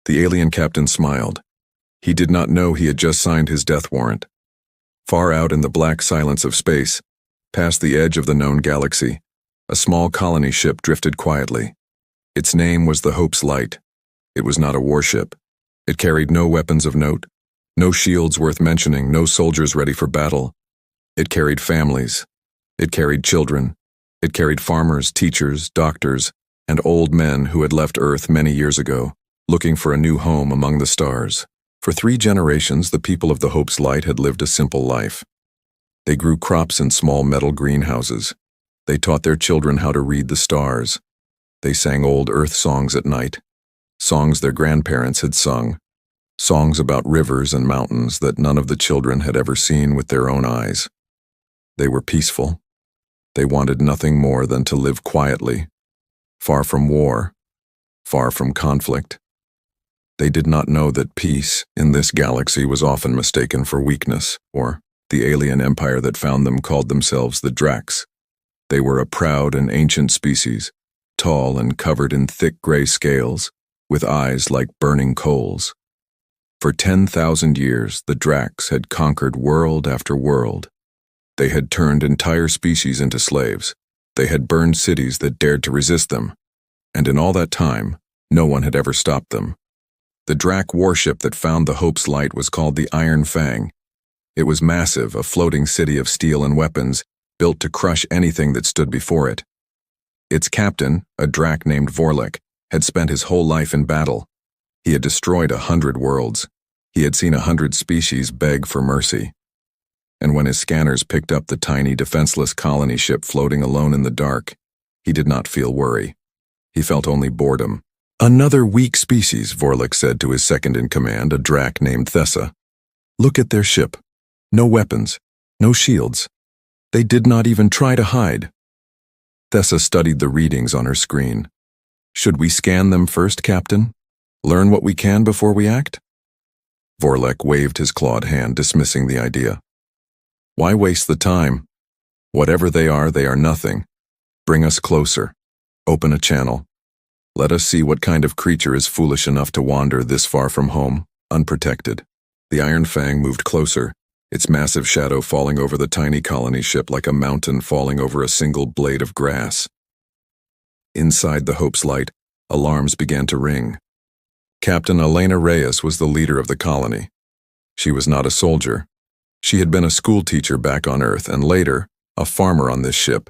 The alien captain smiled. He did not know he had just signed his death warrant. Far out in the black silence of space, past the edge of the known galaxy, a small colony ship drifted quietly. Its name was the Hope's Light. It was not a warship. It carried no weapons of note, no shields worth mentioning, no soldiers ready for battle. It carried families. It carried children. It carried farmers, teachers, doctors, and old men who had left Earth many years ago, looking for a new home among the stars. For 3 generations, the people of the Hope's Light had lived a simple life. They grew crops in small metal greenhouses. They taught their children how to read the stars. They sang old Earth songs at night, songs their grandparents had sung, songs about rivers and mountains that none of the children had ever seen with their own eyes. They were peaceful. They wanted nothing more than to live quietly, far from war, far from conflict. They did not know that peace in this galaxy was often mistaken for weakness, or the alien empire that found them called themselves the Dracs. They were a proud and ancient species, tall and covered in thick gray scales, with eyes like burning coals. For 10,000 years, the Dracs had conquered world after world. They had turned entire species into slaves. They had burned cities that dared to resist them. And in all that time, no one had ever stopped them. The Drac warship that found the Hope's Light was called the Iron Fang. It was massive, a floating city of steel and weapons, built to crush anything that stood before it. Its captain, a Drac named Vorlek, had spent his whole life in battle. He had destroyed 100 worlds. He had seen 100 species beg for mercy. And when his scanners picked up the tiny, defenseless colony ship floating alone in the dark, he did not feel worry. He felt only boredom. "Another weak species," Vorlek said to his second-in-command, a Drac named Thessa. "Look at their ship. No weapons, no shields. They did not even try to hide." Thessa studied the readings on her screen. "Should we scan them first, Captain? Learn what we can before we act?" Vorlek waved his clawed hand, dismissing the idea. "Why waste the time? Whatever they are nothing. Bring us closer. Open a channel. Let us see what kind of creature is foolish enough to wander this far from home, unprotected." The Iron Fang moved closer, its massive shadow falling over the tiny colony ship like a mountain falling over a single blade of grass. Inside the Hope's Light, alarms began to ring. Captain Elena Reyes was the leader of the colony. She was not a soldier. She had been a schoolteacher back on Earth and later, a farmer on this ship,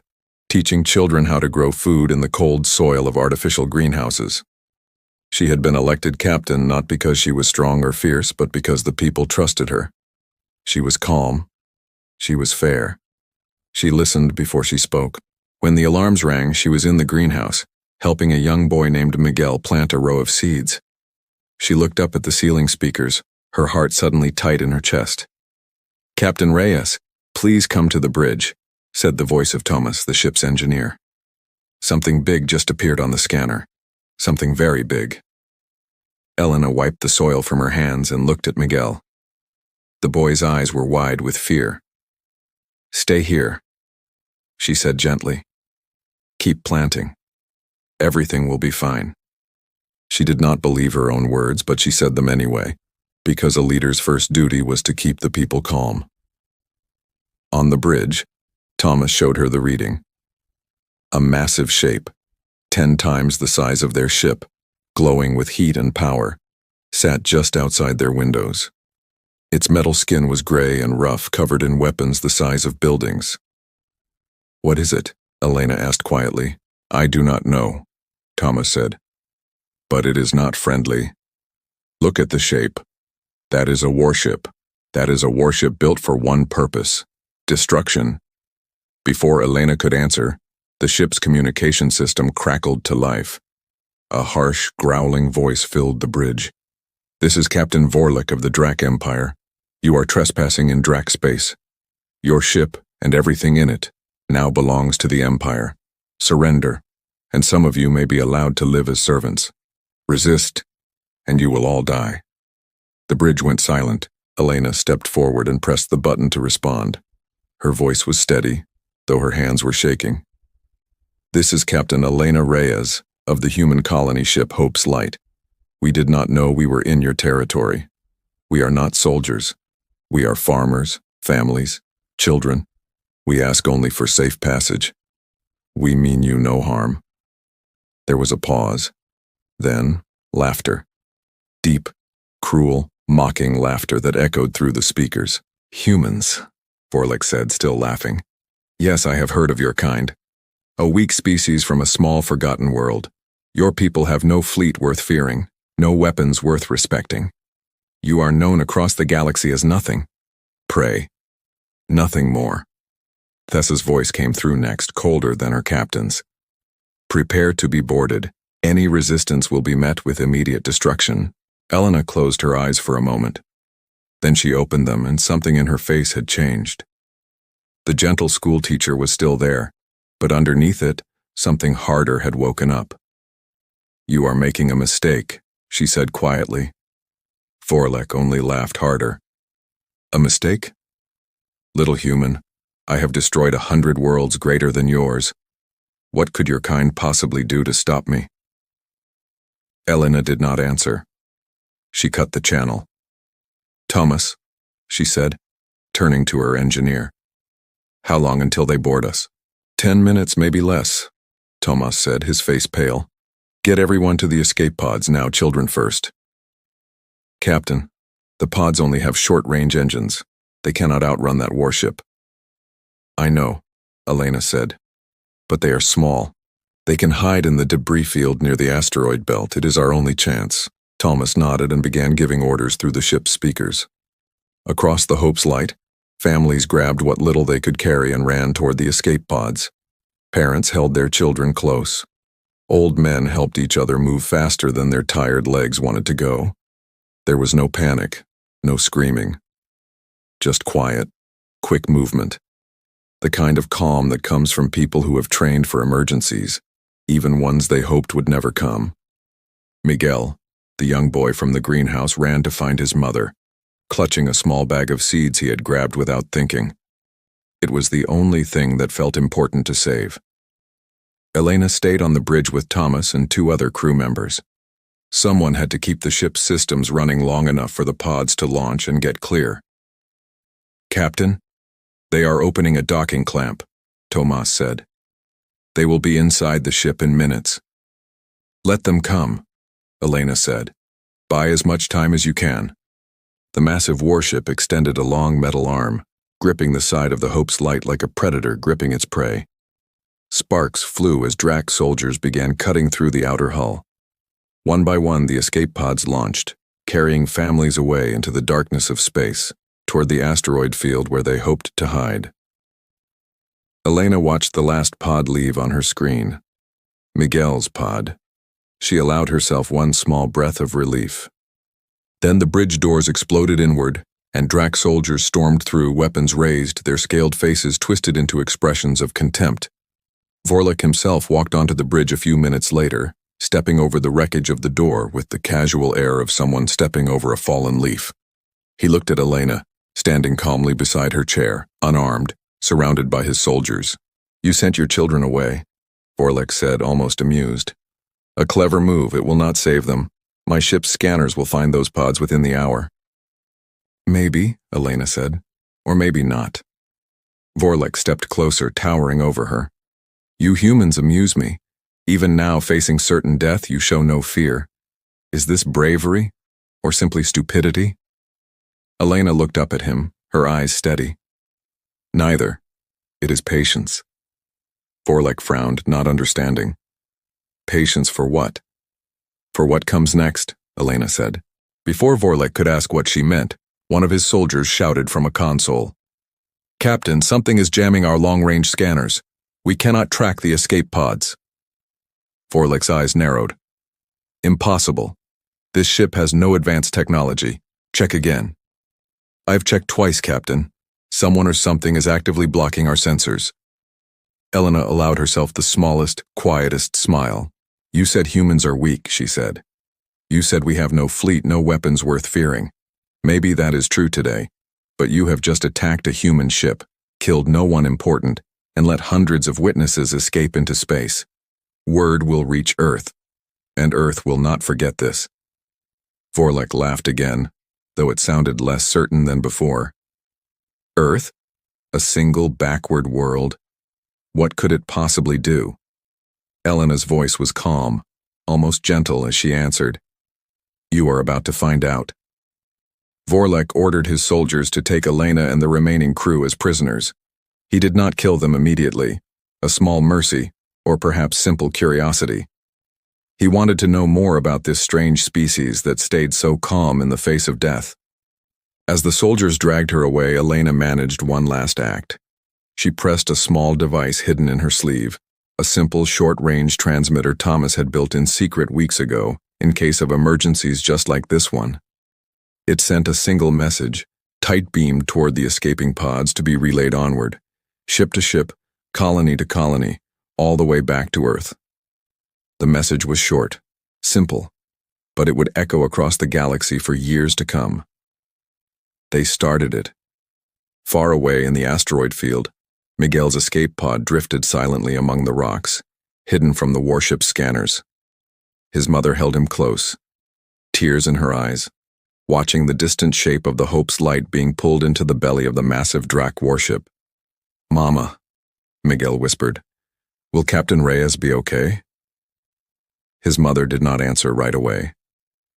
teaching children how to grow food in the cold soil of artificial greenhouses. She had been elected captain not because she was strong or fierce, but because the people trusted her. She was calm. She was fair. She listened before she spoke. When the alarms rang, she was in the greenhouse, helping a young boy named Miguel plant a row of seeds. She looked up at the ceiling speakers, her heart suddenly tight in her chest. "Captain Reyes, please come to the bridge," said the voice of Thomas, the ship's engineer. Something big just appeared on the scanner. Something very big. Elena wiped the soil from her hands and looked at Miguel. The boy's eyes were wide with fear. "Stay here," she said gently. "Keep planting. Everything will be fine." She did not believe her own words, but she said them anyway, because a leader's first duty was to keep the people calm. On the bridge, Thomas showed her the reading. A massive shape, 10 times the size of their ship, glowing with heat and power, sat just outside their windows. Its metal skin was gray and rough, covered in weapons the size of buildings. "What is it?" Elena asked quietly. "I do not know," Thomas said. "But it is not friendly. Look at the shape. That is a warship. That is a warship built for one purpose: destruction." Before Elena could answer, the ship's communication system crackled to life. A harsh, growling voice filled the bridge. "This is Captain Vorlek of the Drac Empire. You are trespassing in Drac space. Your ship, and everything in it, now belongs to the Empire. Surrender, and some of you may be allowed to live as servants. Resist, and you will all die." The bridge went silent. Elena stepped forward and pressed the button to respond. Her voice was steady, though her hands were shaking. "This is Captain Elena Reyes of the human colony ship Hope's Light. We did not know we were in your territory. We are not soldiers. We are farmers, families, children. We ask only for safe passage. We mean you no harm." There was a pause. Then, laughter. Deep, cruel, mocking laughter that echoed through the speakers. "Humans," Vorlik said, still laughing. "Yes, I have heard of your kind. A weak species from a small, forgotten world. Your people have no fleet worth fearing, no weapons worth respecting. You are known across the galaxy as nothing. Prey. Nothing more." Thessa's voice came through next, colder than her captain's. "Prepare to be boarded. Any resistance will be met with immediate destruction." Elena closed her eyes for a moment. Then she opened them, and something in her face had changed. The gentle schoolteacher was still there, but underneath it, something harder had woken up. "You are making a mistake," she said quietly. Vorlik only laughed harder. "A mistake? Little human, I have destroyed 100 worlds greater than yours. What could your kind possibly do to stop me?" Elena did not answer. She cut the channel. "Thomas," she said, turning to her engineer. "How long until they board us?" 10 minutes, maybe less," Thomas said, his face pale. "Get everyone to the escape pods now, children first." "Captain, the pods only have short-range engines. They cannot outrun that warship." "I know," Elena said. "But they are small. They can hide in the debris field near the asteroid belt. It is our only chance." Thomas nodded and began giving orders through the ship's speakers. Across the Hope's Light, families grabbed what little they could carry and ran toward the escape pods. Parents held their children close. Old men helped each other move faster than their tired legs wanted to go. There was no panic, no screaming. Just quiet, quick movement. The kind of calm that comes from people who have trained for emergencies, even ones they hoped would never come. Miguel, the young boy from the greenhouse, ran to find his mother, clutching a small bag of seeds he had grabbed without thinking. It was the only thing that felt important to save. Elena stayed on the bridge with Thomas and 2 other crew members. Someone had to keep the ship's systems running long enough for the pods to launch and get clear. "Captain, they are opening a docking clamp," Tomas said. "They will be inside the ship in minutes." "Let them come," Elena said. "Buy as much time as you can." The massive warship extended a long metal arm, gripping the side of the Hope's Light like a predator gripping its prey. Sparks flew as Drax soldiers began cutting through the outer hull. One by one, the escape pods launched, carrying families away into the darkness of space, toward the asteroid field where they hoped to hide. Elena watched the last pod leave on her screen. Miguel's pod. She allowed herself one small breath of relief. Then the bridge doors exploded inward, and Drax soldiers stormed through, weapons raised, their scaled faces twisted into expressions of contempt. Vorlik himself walked onto the bridge a few minutes later, stepping over the wreckage of the door with the casual air of someone stepping over a fallen leaf. He looked at Elena, standing calmly beside her chair, unarmed, surrounded by his soldiers. "You sent your children away," Vorlik said, almost amused. "A clever move. It will not save them. My ship's scanners will find those pods within the hour." "Maybe," Elena said, "or maybe not." Vorlik stepped closer, towering over her. "You humans amuse me. Even now, facing certain death, you show no fear. Is this bravery, or simply stupidity?" Elena looked up at him, her eyes steady. "Neither. It is patience." Vorlik frowned, not understanding. "Patience for what?" "For what comes next," Elena said. Before Vorlik could ask what she meant, one of his soldiers shouted from a console. "Captain, something is jamming our long-range scanners. We cannot track the escape pods." Vorlik's eyes narrowed. "Impossible. This ship has no advanced technology. Check again." "I've checked twice, Captain. Someone or something is actively blocking our sensors." Elena allowed herself the smallest, quietest smile. "You said humans are weak," she said. "You said we have no fleet, no weapons worth fearing. Maybe that is true today, but you have just attacked a human ship, killed no one important, and let hundreds of witnesses escape into space. Word will reach Earth, and Earth will not forget this. Vorlek laughed again, though it sounded less certain than before. Earth? A single backward world? What could it possibly do? Elena's voice was calm, almost gentle as she answered. You are about to find out. Vorlek ordered his soldiers to take Elena and the remaining crew as prisoners. He did not kill them immediately, a small mercy, or perhaps simple curiosity. He wanted to know more about this strange species that stayed so calm in the face of death. As the soldiers dragged her away, Elena managed one last act. She pressed a small device hidden in her sleeve, a simple short-range transmitter Thomas had built in secret weeks ago, in case of emergencies just like this one. It sent a single message, tight-beamed toward the escaping pods to be relayed onward, ship to ship, colony to colony, all the way back to Earth. The message was short, simple, but it would echo across the galaxy for years to come. They started it. Far away in the asteroid field, Miguel's escape pod drifted silently among the rocks, hidden from the warship's scanners. His mother held him close, tears in her eyes, watching the distant shape of the Hope's light being pulled into the belly of the massive Drac warship. Mama, Miguel whispered, will Captain Reyes be okay? His mother did not answer right away.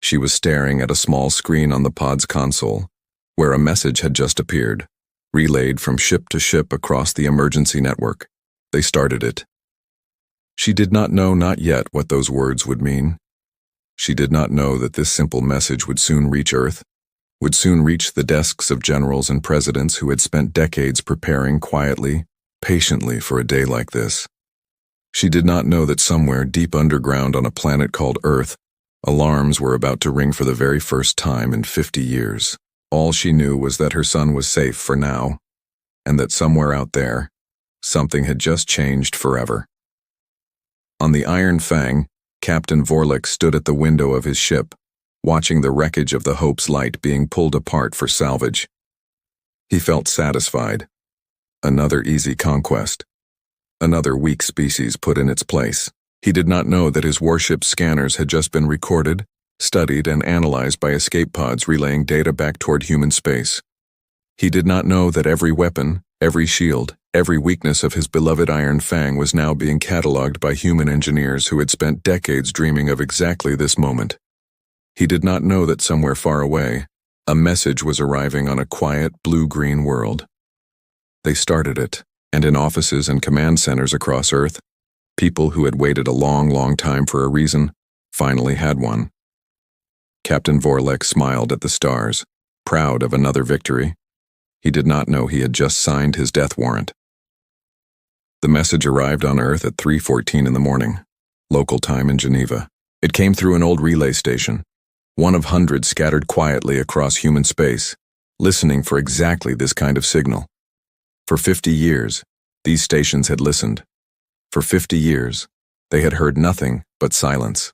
She was staring at a small screen on the pod's console, where a message had just appeared, relayed from ship to ship across the emergency network. They started it. She did not know not yet what those words would mean. She did not know that this simple message would soon reach Earth, would soon reach the desks of generals and presidents who had spent decades preparing quietly, patiently for a day like this. She did not know that somewhere deep underground on a planet called Earth, alarms were about to ring for the very first time in 50 years. All she knew was that her son was safe for now, and that somewhere out there, something had just changed forever. On the Iron Fang, Captain Vorlek stood at the window of his ship, watching the wreckage of the Hope's light being pulled apart for salvage. He felt satisfied. Another easy conquest. Another weak species put in its place. He did not know that his warship's scanners had just been recorded, studied, and analyzed by escape pods relaying data back toward human space. He did not know that every weapon, every shield, every weakness of his beloved Iron Fang was now being cataloged by human engineers who had spent decades dreaming of exactly this moment. He did not know that somewhere far away, a message was arriving on a quiet blue-green world. They started it, and in offices and command centers across Earth, people who had waited a long, long time for a reason finally had one. Captain Vorlek smiled at the stars, proud of another victory. He did not know he had just signed his death warrant. The message arrived on Earth at 3:14 in the morning, local time in Geneva. It came through an old relay station, one of hundreds scattered quietly across human space, listening for exactly this kind of signal. For 50 years, these stations had listened. For 50 years, they had heard nothing but silence.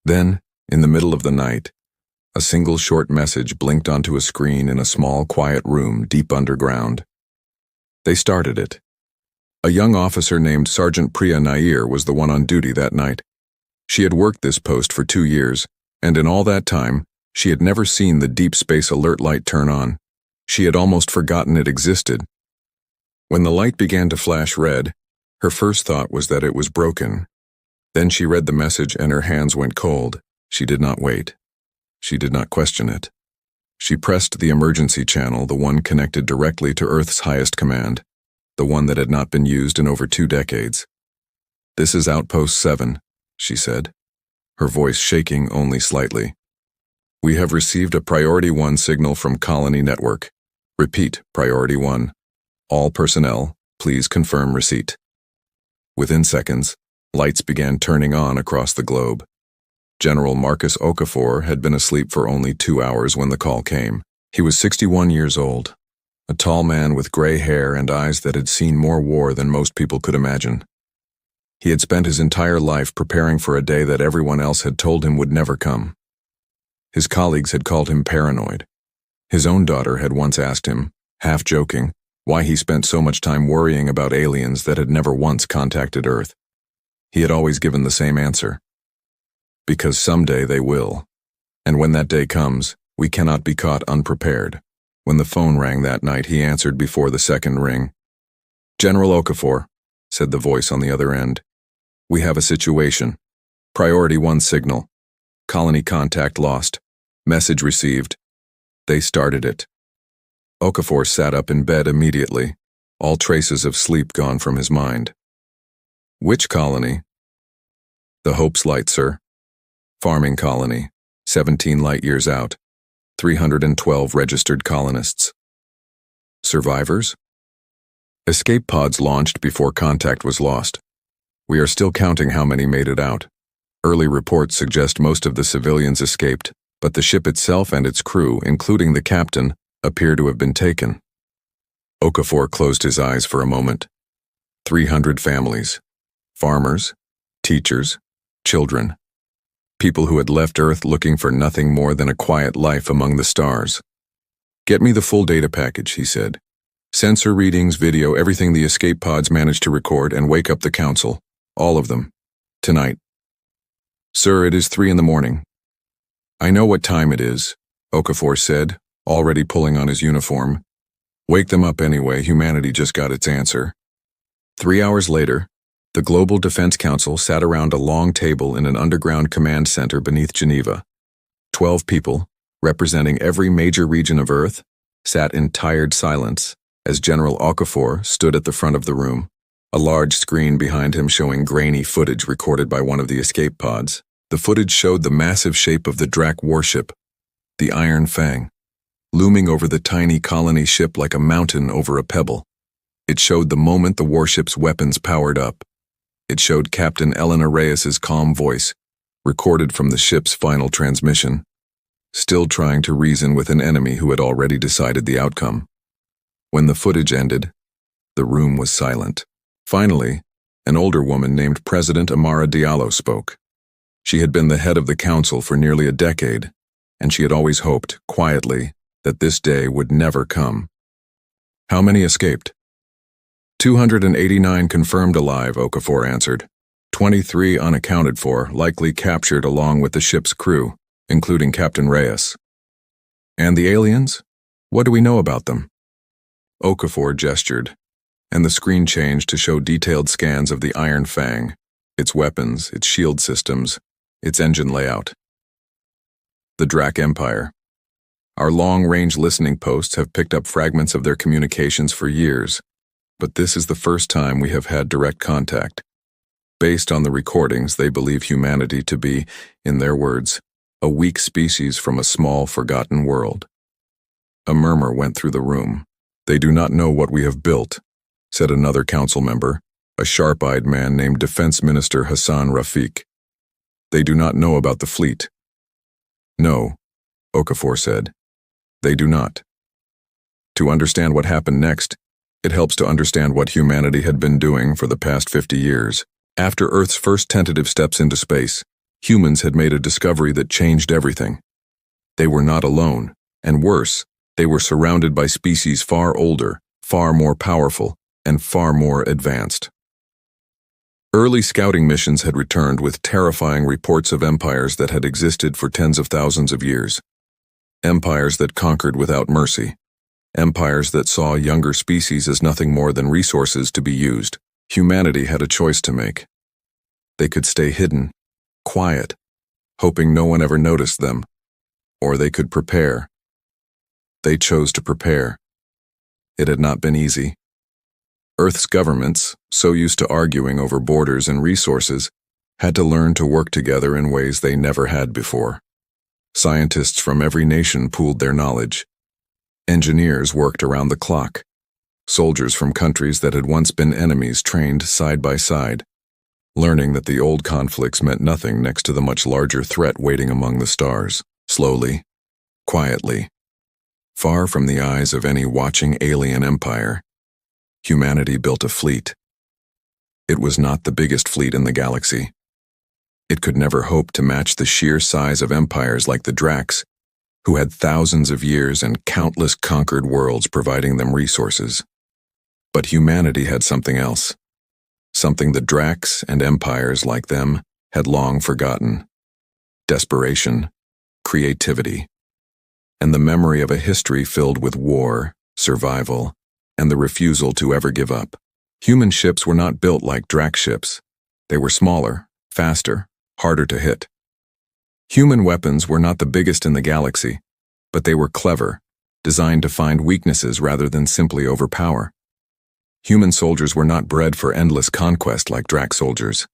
Then, in the middle of the night, a single short message blinked onto a screen in a small, quiet room deep underground. They started it. A young officer named Sergeant Priya Nair was the one on duty that night. She had worked this post for 2 years, and in all that time, she had never seen the deep space alert light turn on. She had almost forgotten it existed. When the light began to flash red, her first thought was that it was broken. Then she read the message and her hands went cold. She did not wait. She did not question it. She pressed the emergency channel, the one connected directly to Earth's highest command, the one that had not been used in over 2 decades. "This is Outpost 7, she said, her voice shaking only slightly. "We have received a Priority 1 signal from Colony Network. Repeat, Priority 1. All personnel, please confirm receipt." Within seconds, lights began turning on across the globe. General Marcus Okafor had been asleep for only 2 hours when the call came. He was 61 years old, a tall man with gray hair and eyes that had seen more war than most people could imagine. He had spent his entire life preparing for a day that everyone else had told him would never come. His colleagues had called him paranoid. His own daughter had once asked him, half joking, why he spent so much time worrying about aliens that had never once contacted Earth. He had always given the same answer. Because someday they will. And when that day comes, we cannot be caught unprepared. When the phone rang that night, he answered before the second ring. "General Okafor," said the voice on the other end. "We have a situation. Priority 1 signal. Colony contact lost. Message received." They started it. Okafor sat up in bed immediately, all traces of sleep gone from his mind. "Which colony?" "The Hope's Light, sir. Farming colony, 17 light-years out. 312 registered colonists." "Survivors?" "Escape pods launched before contact was lost. We are still counting how many made it out. Early reports suggest most of the civilians escaped, but the ship itself and its crew, including the captain, appear to have been taken." Okafor closed his eyes for a moment. 300 families. Farmers, teachers, children. People who had left Earth looking for nothing more than a quiet life among the stars. "Get me the full data package," he said. "Sensor readings, video, everything the escape pods managed to record, and wake up the council. All of them. Tonight." "Sir, it is 3 in the morning." "I know what time it is," Okafor said, already pulling on his uniform. "Wake them up anyway, humanity just got its answer." 3 hours later, the Global Defense Council sat around a long table in an underground command center beneath Geneva. 12 people, representing every major region of Earth, sat in tired silence as General Okafor stood at the front of the room, a large screen behind him showing grainy footage recorded by one of the escape pods. The footage showed the massive shape of the Drac warship, the Iron Fang, looming over the tiny colony ship like a mountain over a pebble. It showed the moment the warship's weapons powered up. It showed Captain Elena Reyes's calm voice, recorded from the ship's final transmission, still trying to reason with an enemy who had already decided the outcome. When the footage ended, the room was silent. Finally, an older woman named President Amara Diallo spoke. She had been the head of the council for nearly a decade, and she had always hoped, quietly, that this day would never come. "How many escaped?" 289 confirmed alive, Okafor answered. 23 unaccounted for, likely captured along with the ship's crew, including Captain Reyes. "And the aliens? What do we know about them?" Okafor gestured, and the screen changed to show detailed scans of the Iron Fang, its weapons, its shield systems, its engine layout. "The Drac Empire. Our long-range listening posts have picked up fragments of their communications for years, but this is the first time we have had direct contact. Based on the recordings, they believe humanity to be, in their words, a weak species from a small, forgotten world." A murmur went through the room. "They do not know what we have built," said another council member, a sharp-eyed man named Defense Minister Hassan Rafiq. "They do not know about the fleet." "No," Okafor said. "They do not. To understand what happened next, it helps to understand what humanity had been doing for the past 50 years. After Earth's first tentative steps into space, humans had made a discovery that changed everything. They were not alone, and worse, they were surrounded by species far older, far more powerful, and far more advanced. Early scouting missions had returned with terrifying reports of empires that had existed for tens of thousands of years. Empires that conquered without mercy. Empires that saw younger species as nothing more than resources to be used. Humanity had a choice to make. They could stay hidden, quiet, hoping no one ever noticed them, or they could prepare. They chose to prepare. It had not been easy. Earth's governments, so used to arguing over borders and resources, had to learn to work together in ways they never had before. Scientists from every nation pooled their knowledge. Engineers worked around the clock. Soldiers from countries that had once been enemies trained side by side, learning that the old conflicts meant nothing next to the much larger threat waiting among the stars. Slowly, quietly, far from the eyes of any watching alien empire, humanity built a fleet. It was not the biggest fleet in the galaxy. It could never hope to match the sheer size of empires like the Dracs, who had thousands of years and countless conquered worlds providing them resources. But humanity had something else, something the Dracs and empires like them had long forgotten: desperation, creativity, and the memory of a history filled with war, survival, and the refusal to ever give up. Human ships were not built like Drac ships. They were smaller, faster, harder to hit. Human weapons were not the biggest in the galaxy, but they were clever, designed to find weaknesses rather than simply overpower. Human soldiers were not bred for endless conquest like Drac soldiers.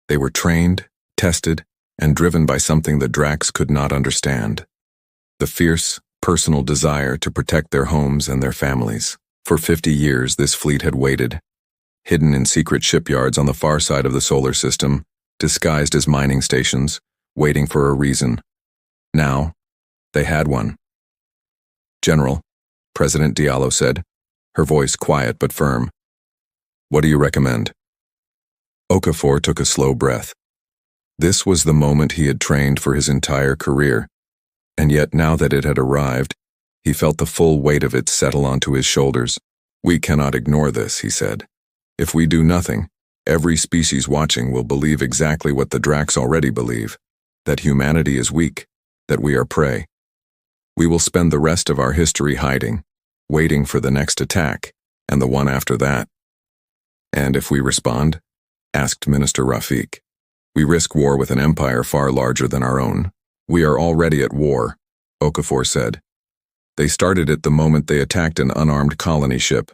They were trained, tested, and driven by something the Dracs could not understand: the fierce, personal desire to protect their homes and their families. For 50 years, this fleet had waited, hidden in secret shipyards on the far side of the solar system, disguised as mining stations, waiting for a reason. Now, they had one. "General," President Diallo said, her voice quiet but firm. "What do you recommend?" Okafor took a slow breath. This was the moment he had trained for his entire career, and yet now that it had arrived, he felt the full weight of it settle onto his shoulders. "We cannot ignore this," he said. "If we do nothing, every species watching will believe exactly what the Dracs already believe: that humanity is weak, that we are prey. We will spend the rest of our history hiding, waiting for the next attack, and the one after that." "And if we respond?" asked Minister Rafik. "We risk war with an empire far larger than our own." "We are already at war," Okafor said. "They started it the moment they attacked an unarmed colony ship.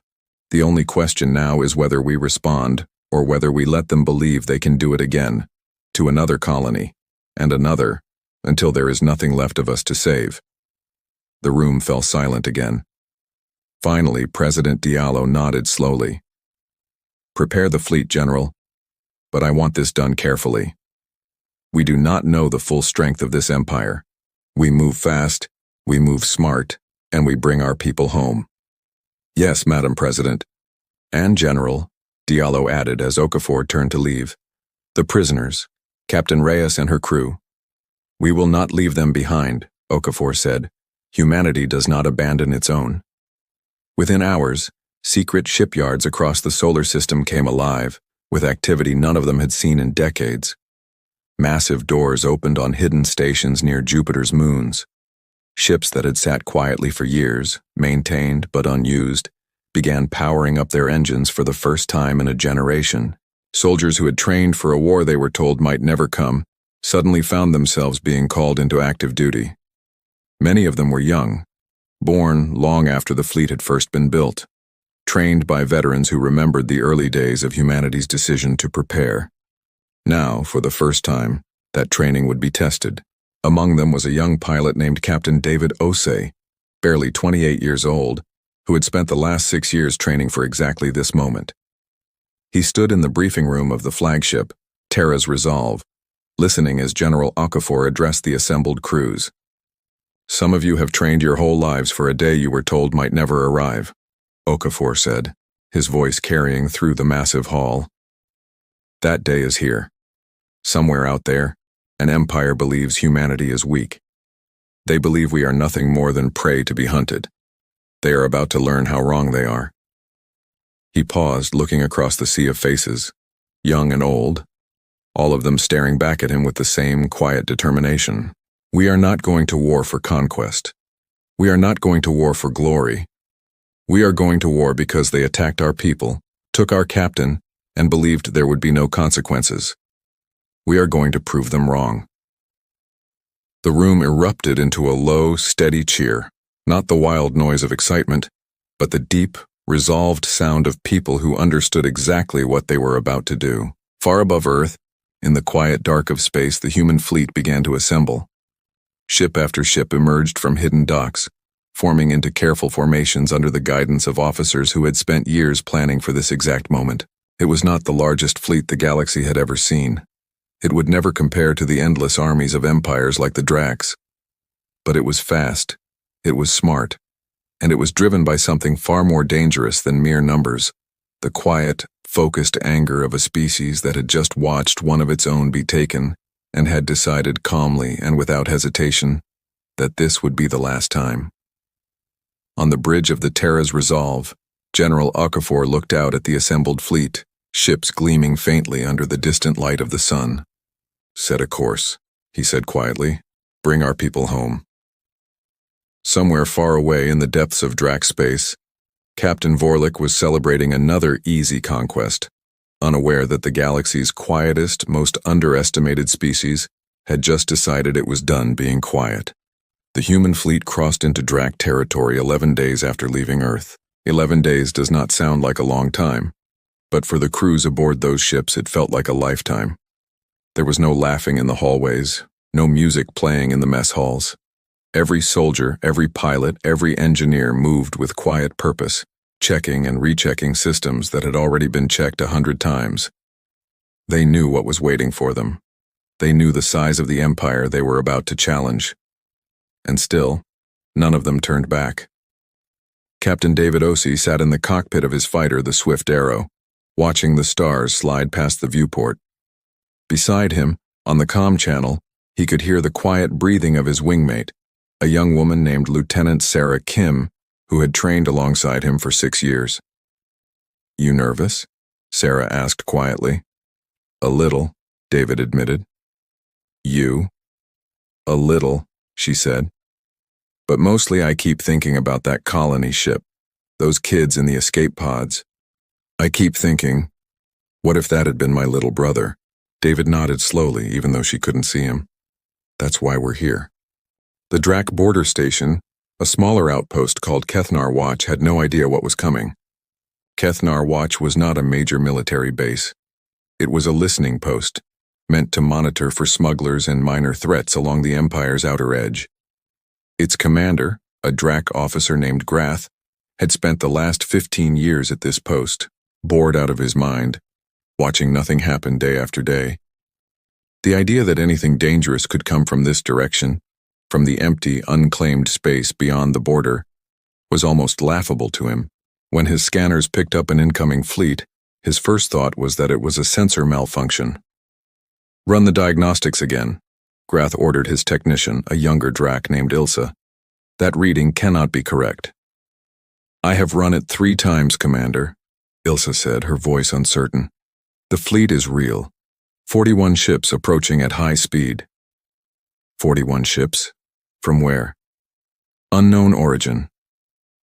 The only question now is whether we respond, or whether we let them believe they can do it again, to another colony, and another, until there is nothing left of us to save." The room fell silent again. Finally, President Diallo nodded slowly. "Prepare the fleet, General, but I want this done carefully. We do not know the full strength of this empire. We move fast, we move smart, and we bring our people home." "Yes, Madam President." "And General," Diallo added as Okafor turned to leave, "the prisoners, Captain Reyes and her crew. We will not leave them behind," Okafor said. "Humanity does not abandon its own." Within hours, secret shipyards across the solar system came alive, with activity none of them had seen in decades. Massive doors opened on hidden stations near Jupiter's moons. Ships that had sat quietly for years, maintained but unused, began powering up their engines for the first time in a generation. Soldiers who had trained for a war they were told might never come suddenly found themselves being called into active duty. Many of them were young, born long after the fleet had first been built, trained by veterans who remembered the early days of humanity's decision to prepare. Now, for the first time, that training would be tested. Among them was a young pilot named Captain David Osei, barely 28 years old, who had spent the last 6 years training for exactly this moment. He stood in the briefing room of the flagship, Terra's Resolve, listening as General Okafor addressed the assembled crews. "Some of you have trained your whole lives for a day you were told might never arrive," Okafor said, his voice carrying through the massive hall. "That day is here. Somewhere out there, an empire believes humanity is weak. They believe we are nothing more than prey to be hunted. They are about to learn how wrong they are." He paused, looking across the sea of faces, young and old, all of them staring back at him with the same quiet determination. "We are not going to war for conquest. We are not going to war for glory. We are going to war because they attacked our people, took our captain, and believed there would be no consequences. We are going to prove them wrong." The room erupted into a low, steady cheer, not the wild noise of excitement, but the deep, resolved sound of people who understood exactly what they were about to do. Far above Earth, in the quiet dark of space, the human fleet began to assemble. Ship after ship emerged from hidden docks, forming into careful formations under the guidance of officers who had spent years planning for this exact moment. It was not the largest fleet the galaxy had ever seen. It would never compare to the endless armies of empires like the Dracs. But it was fast, it was smart, and it was driven by something far more dangerous than mere numbers: the quiet, focused anger of a species that had just watched one of its own be taken and had decided calmly and without hesitation that this would be the last time. On the bridge of the Terra's Resolve, General Okafor looked out at the assembled fleet, ships gleaming faintly under the distant light of the sun. "Set a course," he said quietly. Bring our people home. Somewhere far away in the depths of Drac space, Captain Vorlich was celebrating another easy conquest, unaware that the galaxy's quietest, most underestimated species had just decided it was done being quiet. The human fleet crossed into Drac territory 11 days after leaving Earth. 11 days does not sound like a long time, but for the crews aboard those ships it felt like a lifetime. There was no laughing in the hallways, no music playing in the mess halls. Every soldier, every pilot, every engineer moved with quiet purpose, checking and rechecking systems that had already been checked 100 times. They knew what was waiting for them. They knew the size of the empire they were about to challenge. And still, none of them turned back. Captain David Ossie sat in the cockpit of his fighter, the Swift Arrow, watching the stars slide past the viewport. Beside him, on the comm channel, he could hear the quiet breathing of his wingmate, a young woman named Lieutenant Sarah Kim, who had trained alongside him for 6 years. "You nervous?" Sarah asked quietly. "A little," David admitted. "You?" "A little," she said. "But mostly I keep thinking about that colony ship, those kids in the escape pods. I keep thinking, what if that had been my little brother?" David nodded slowly, even though she couldn't see him. "That's why we're here." The Drac border station, a smaller outpost called Kethnar Watch, had no idea what was coming. Kethnar Watch was not a major military base. It was a listening post, meant to monitor for smugglers and minor threats along the Empire's outer edge. Its commander, a Drac officer named Grath, had spent the last 15 years at this post, bored out of his mind, watching nothing happen day after day. The idea that anything dangerous could come from this direction, from the empty, unclaimed space beyond the border, was almost laughable to him. When his scanners picked up an incoming fleet, his first thought was that it was a sensor malfunction. "Run the diagnostics again," Grath ordered his technician, a younger Drac named Ilsa. "That reading cannot be correct." "I have run it 3 times, Commander," Ilsa said, her voice uncertain. "The fleet is real. 41 ships approaching at high speed." 41 ships? From where? "Unknown origin.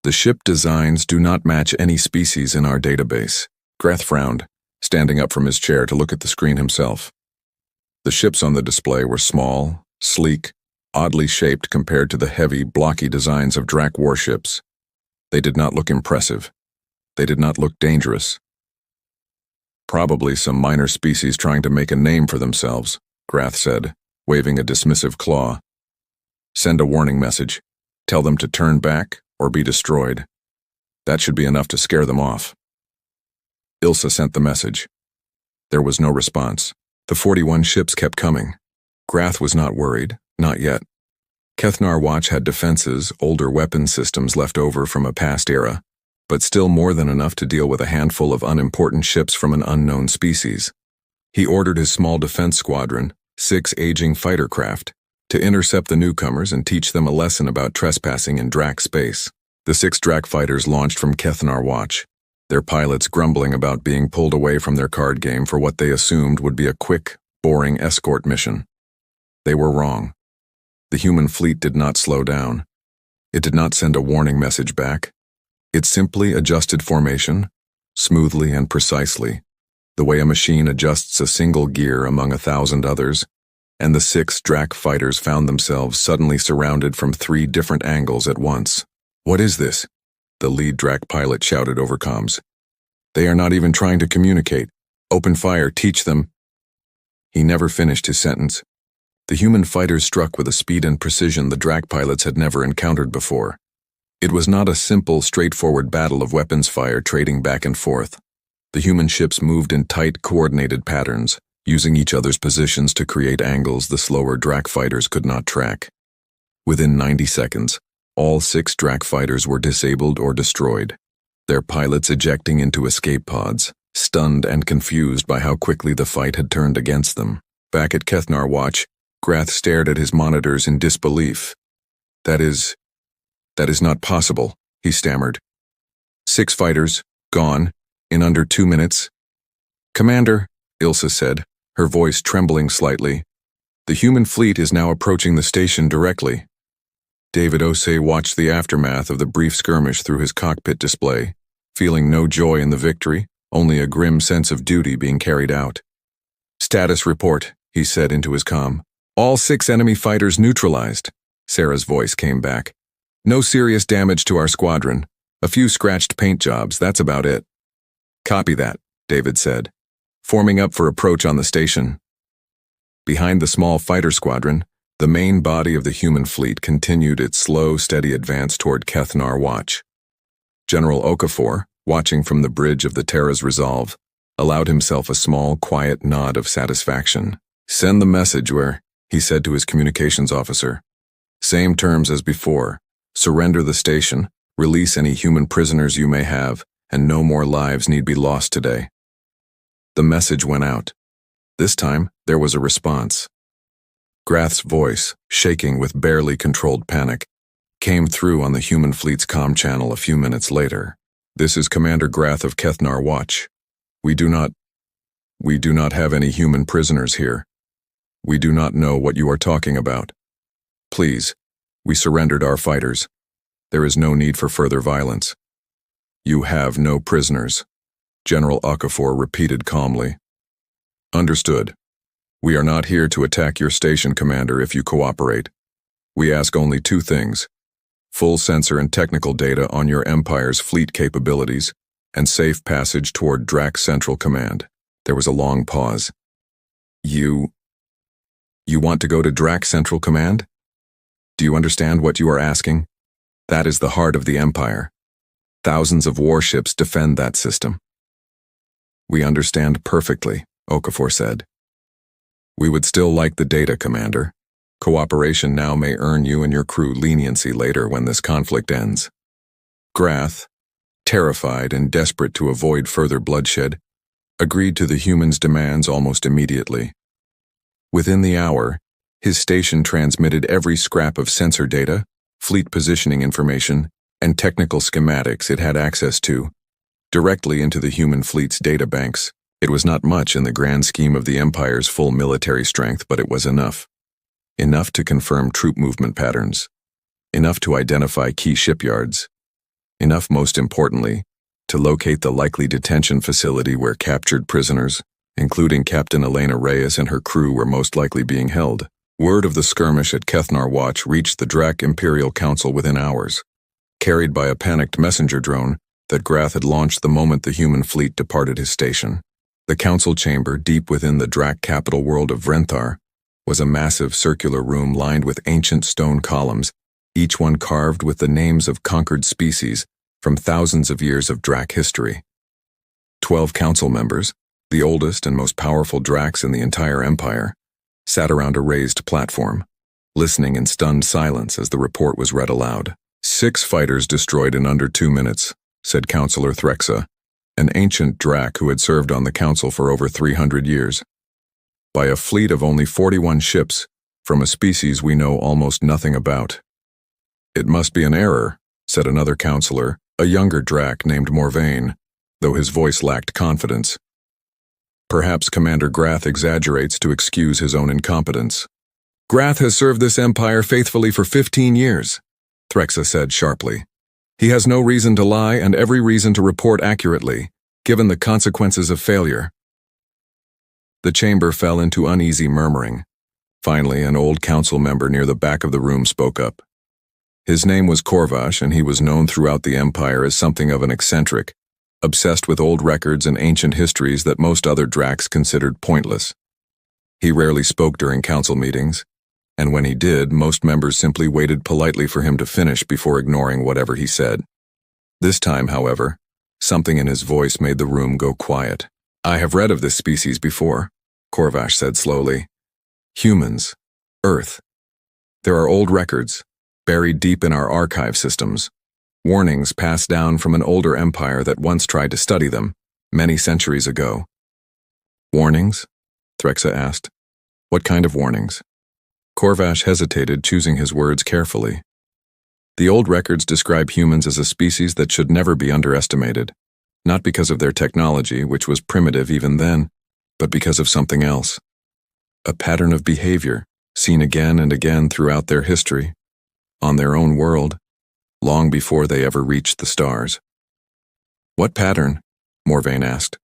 The ship designs do not match any species in our database." Grath frowned, standing up from his chair to look at the screen himself. The ships on the display were small, sleek, oddly shaped compared to the heavy, blocky designs of Drac warships. They did not look impressive. They did not look dangerous. "Probably some minor species trying to make a name for themselves," Grath said, waving a dismissive claw. "Send a warning message. Tell them to turn back or be destroyed. That should be enough to scare them off." Ilsa sent the message. There was no response. The 41 ships kept coming. Grath was not worried, not yet. Kethnar Watch had defenses, older weapon systems left over from a past era, but still more than enough to deal with a handful of unimportant ships from an unknown species. He ordered his small defense squadron, 6 aging fighter craft, to intercept the newcomers and teach them a lesson about trespassing in Drac space. The 6 Drac fighters launched from Kethnar Watch, their pilots grumbling about being pulled away from their card game for what they assumed would be a quick, boring escort mission. They were wrong. The human fleet did not slow down. It did not send a warning message back. It simply adjusted formation, smoothly and precisely, the way a machine adjusts a single gear among 1,000 others, and the 6 Drac fighters found themselves suddenly surrounded from 3 different angles at once. "What is this?" the lead Drac pilot shouted over comms. "They are not even trying to communicate. Open fire, teach them." He never finished his sentence. The human fighters struck with a speed and precision the Drac pilots had never encountered before. It was not a simple, straightforward battle of weapons fire trading back and forth. The human ships moved in tight, coordinated patterns, using each other's positions to create angles the slower Drac fighters could not track. Within 90 seconds, all 6 Drac fighters were disabled or destroyed, their pilots ejecting into escape pods, stunned and confused by how quickly the fight had turned against them. Back at Kethnar Watch, Grath stared at his monitors in disbelief. That is not possible," he stammered. 6 fighters, gone, in under 2 minutes." "Commander," Ilsa said, her voice trembling slightly, The human fleet is now approaching the station directly. David Osei watched the aftermath of the brief skirmish through his cockpit display, feeling no joy in the victory, only a grim sense of duty being carried out. "Status report," he said into his comm. "All 6 enemy fighters neutralized." Sarah's voice came back. "No serious damage to our squadron. A few scratched paint jobs, that's about it." "Copy that," David said, forming up for approach on the station. Behind the small fighter squadron, the main body of the human fleet continued its slow, steady advance toward Kethnar Watch. General Okafor, watching from the bridge of the Terra's Resolve, allowed himself a small, quiet nod of satisfaction. "Send the message where," he said to his communications officer. "Same terms as before. Surrender the station, release any human prisoners you may have, and no more lives need be lost today." The message went out. This time, there was a response. Grath's voice, shaking with barely controlled panic, came through on the human fleet's comm channel a few minutes later. "This is Commander Grath of Kethnar Watch. We do not have any human prisoners here. We do not know what you are talking about. Please, we surrendered our fighters. There is no need for further violence. You have no prisoners," General Okafor repeated calmly. "Understood. We are not here to attack your station, Commander, if you cooperate. We ask only 2 things: full sensor and technical data on your Empire's fleet capabilities, and safe passage toward Drax Central Command." There was a long pause. You want to go to Drax Central Command? Do you understand what you are asking? That is the heart of the Empire. Thousands of warships defend that system. "We understand perfectly," Okafor said. "We would still like the data, Commander. Cooperation now may earn you and your crew leniency later when this conflict ends." Grath, terrified and desperate to avoid further bloodshed, agreed to the humans' demands almost immediately. Within the hour, his station transmitted every scrap of sensor data, fleet positioning information, and technical schematics it had access to, directly into the human fleet's data banks. It was not much in the grand scheme of the Empire's full military strength, but it was enough. Enough to confirm troop movement patterns. Enough to identify key shipyards. Enough, most importantly, to locate the likely detention facility where captured prisoners, including Captain Elena Reyes and her crew, were most likely being held. Word of the skirmish at Kethnar Watch reached the Drac Imperial Council within hours, carried by a panicked messenger drone that Grath had launched the moment the human fleet departed his station. The council chamber, deep within the Drac capital world of Vrenthar, was a massive circular room lined with ancient stone columns, each one carved with the names of conquered species from thousands of years of Drac history. 12 council members, the oldest and most powerful Dracs in the entire Empire, sat around a raised platform, listening in stunned silence as the report was read aloud. 6 fighters destroyed in under 2 minutes, said Councillor Threxa, an ancient Drac who had served on the council for over 300 years. By a fleet of only 41 ships, from a species we know almost nothing about. It must be an error, said another councillor, a younger Drac named Morvain, though his voice lacked confidence. Perhaps Commander Grath exaggerates to excuse his own incompetence. Grath has served this empire faithfully for 15 years, Threxa said sharply. He has no reason to lie and every reason to report accurately, given the consequences of failure. The chamber fell into uneasy murmuring. Finally, an old council member near the back of the room spoke up. His name was Korvash, and he was known throughout the Empire as something of an eccentric, obsessed with old records and ancient histories that most other Dracs considered pointless. He rarely spoke during council meetings, and when he did, most members simply waited politely for him to finish before ignoring whatever he said. This time, however, something in his voice made the room go quiet. I have read of this species before, Korvash said slowly. Humans. Earth. There are old records, buried deep in our archive systems. Warnings passed down from an older empire that once tried to study them, many centuries ago. Warnings? Threxa asked. What kind of warnings? Korvash hesitated, choosing his words carefully. The old records describe humans as a species that should never be underestimated, not because of their technology, which was primitive even then, but because of something else. A pattern of behavior, seen again and again throughout their history, on their own world, long before they ever reached the stars. What pattern? Morvain asked,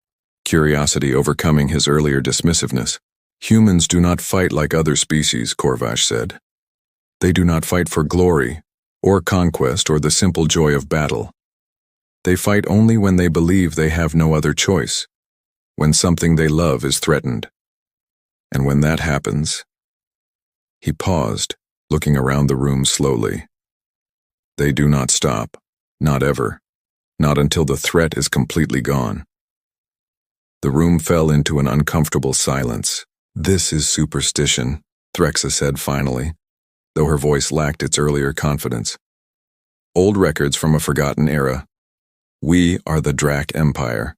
curiosity overcoming his earlier dismissiveness. Humans do not fight like other species, Corvash said. They do not fight for glory, or conquest, or the simple joy of battle. They fight only when they believe they have no other choice, when something they love is threatened. And when that happens... He paused, looking around the room slowly. They do not stop, not ever, not until the threat is completely gone. The room fell into an uncomfortable silence. This is superstition, Threxa said finally, though her voice lacked its earlier confidence. Old records from a forgotten era. We are the Drac Empire.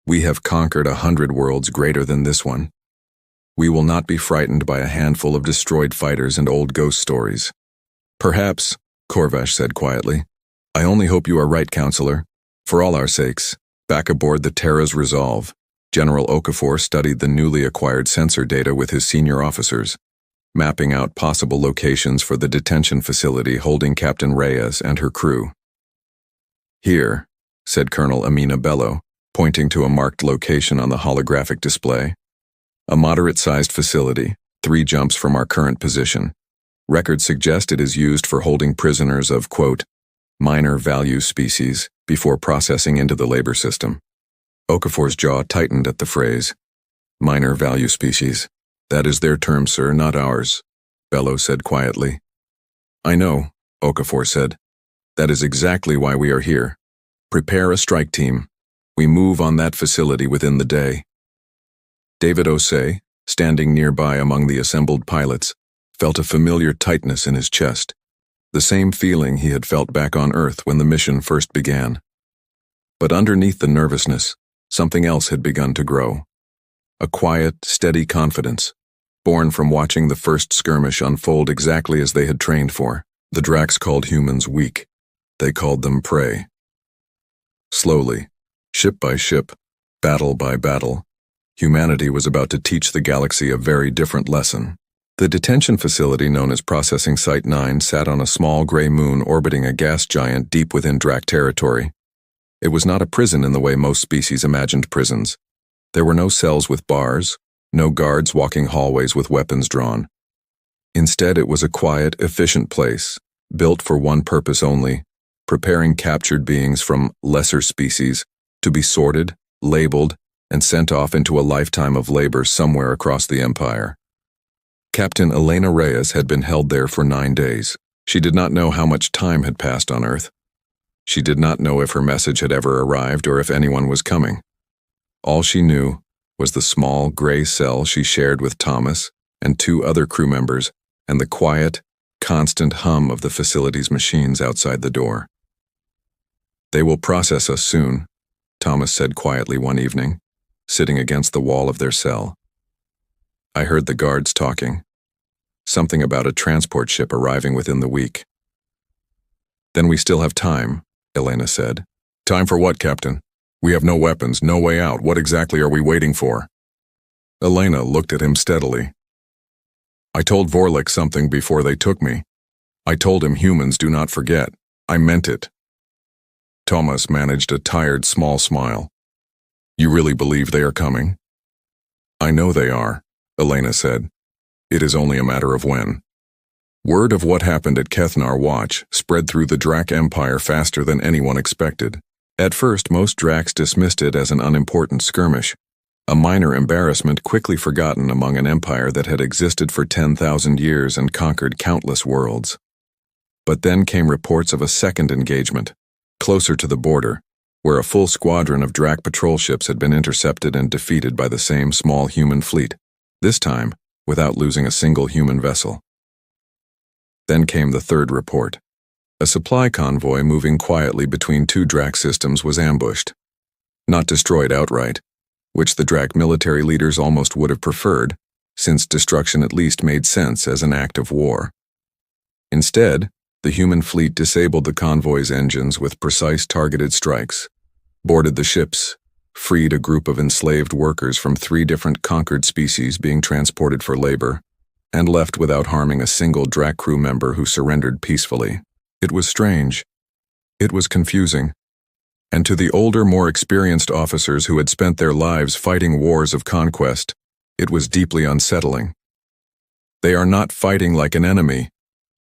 We have conquered 100 worlds greater than this one. We will not be frightened by a handful of destroyed fighters and old ghost stories. Perhaps, Corvash said quietly. I only hope you are right, Counselor. For all our sakes, back aboard the Terra's Resolve, General Okafor studied the newly acquired sensor data with his senior officers, mapping out possible locations for the detention facility holding Captain Reyes and her crew. Here, said Colonel Amina Bello, pointing to a marked location on the holographic display. A moderate-sized facility, 3 jumps from our current position. Records suggest it is used for holding prisoners of, quote, minor value species before processing into the labor system. Okafor's jaw tightened at the phrase. Minor value species. That is their term, sir, not ours, Bello said quietly. I know, Okafor said. That is exactly why we are here. Prepare a strike team. We move on that facility within the day. David Osei, standing nearby among the assembled pilots, felt a familiar tightness in his chest, the same feeling he had felt back on Earth when the mission first began. But underneath the nervousness, something else had begun to grow. A quiet, steady confidence, born from watching the first skirmish unfold exactly as they had trained for. The Dracs called humans weak. They called them prey. Slowly, ship by ship, battle by battle, humanity was about to teach the galaxy a very different lesson. The detention facility known as Processing Site 9 sat on a small gray moon orbiting a gas giant deep within Drac territory. It was not a prison in the way most species imagined prisons. There were no cells with bars, no guards walking hallways with weapons drawn. Instead, it was a quiet, efficient place, built for one purpose only, preparing captured beings from lesser species to be sorted, labeled, and sent off into a lifetime of labor somewhere across the Empire. Captain Elena Reyes had been held there for 9 days. She did not know how much time had passed on Earth. She did not know if her message had ever arrived or if anyone was coming. All she knew was the small gray cell she shared with Thomas and 2 other crew members and the quiet, constant hum of the facility's machines outside the door. They will process us soon, Thomas said quietly one evening, sitting against the wall of their cell. I heard the guards talking. Something about a transport ship arriving within the week. Then we still have time, Elena said. Time for what, Captain? We have no weapons, no way out. What exactly are we waiting for? Elena looked at him steadily. I told Vorlik something before they took me. I told him humans do not forget. I meant it. Thomas managed a tired, small smile. You really believe they are coming? I know they are, Elena said. It is only a matter of when. Word of what happened at Kethnar Watch spread through the Drac Empire faster than anyone expected. At first, most Dracs dismissed it as an unimportant skirmish, a minor embarrassment quickly forgotten among an empire that had existed for 10,000 years and conquered countless worlds. But then came reports of a second engagement, closer to the border, where a full squadron of Drac patrol ships had been intercepted and defeated by the same small human fleet, this time without losing a single human vessel. Then came the third report. A supply convoy moving quietly between 2 Drac systems was ambushed. Not destroyed outright, which the Drac military leaders almost would have preferred, since destruction at least made sense as an act of war. Instead, the human fleet disabled the convoy's engines with precise targeted strikes, boarded the ships, freed a group of enslaved workers from 3 different conquered species being transported for labor, and left without harming a single Drac crew member who surrendered peacefully. It was strange. It was confusing. And to the older, more experienced officers who had spent their lives fighting wars of conquest, it was deeply unsettling. "They are not fighting like an enemy,"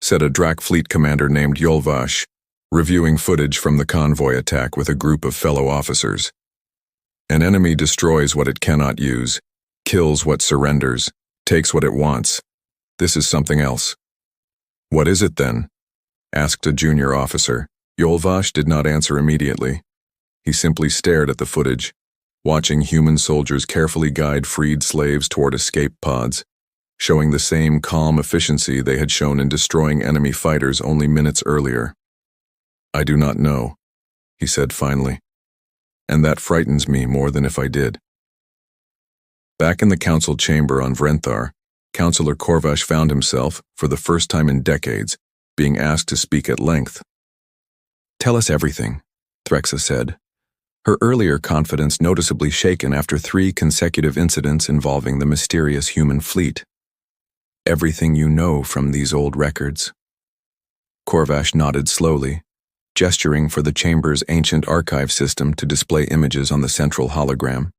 said a Drac fleet commander named Yolvash, reviewing footage from the convoy attack with a group of fellow officers. "An enemy destroys what it cannot use, kills what surrenders, takes what it wants. This is something else." "What is it then?" asked a junior officer. Yolvash did not answer immediately. He simply stared at the footage, watching human soldiers carefully guide freed slaves toward escape pods, showing the same calm efficiency they had shown in destroying enemy fighters only minutes earlier. "I do not know," he said finally, "and that frightens me more than if I did." Back in the council chamber on Vrenthar, Councillor Korvash found himself, for the first time in decades, being asked to speak at length. "Tell us everything," Threxa said, her earlier confidence noticeably shaken after 3 consecutive incidents involving the mysterious human fleet. "Everything you know from these old records." Korvash nodded slowly, gesturing for the chamber's ancient archive system to display images on the central hologram.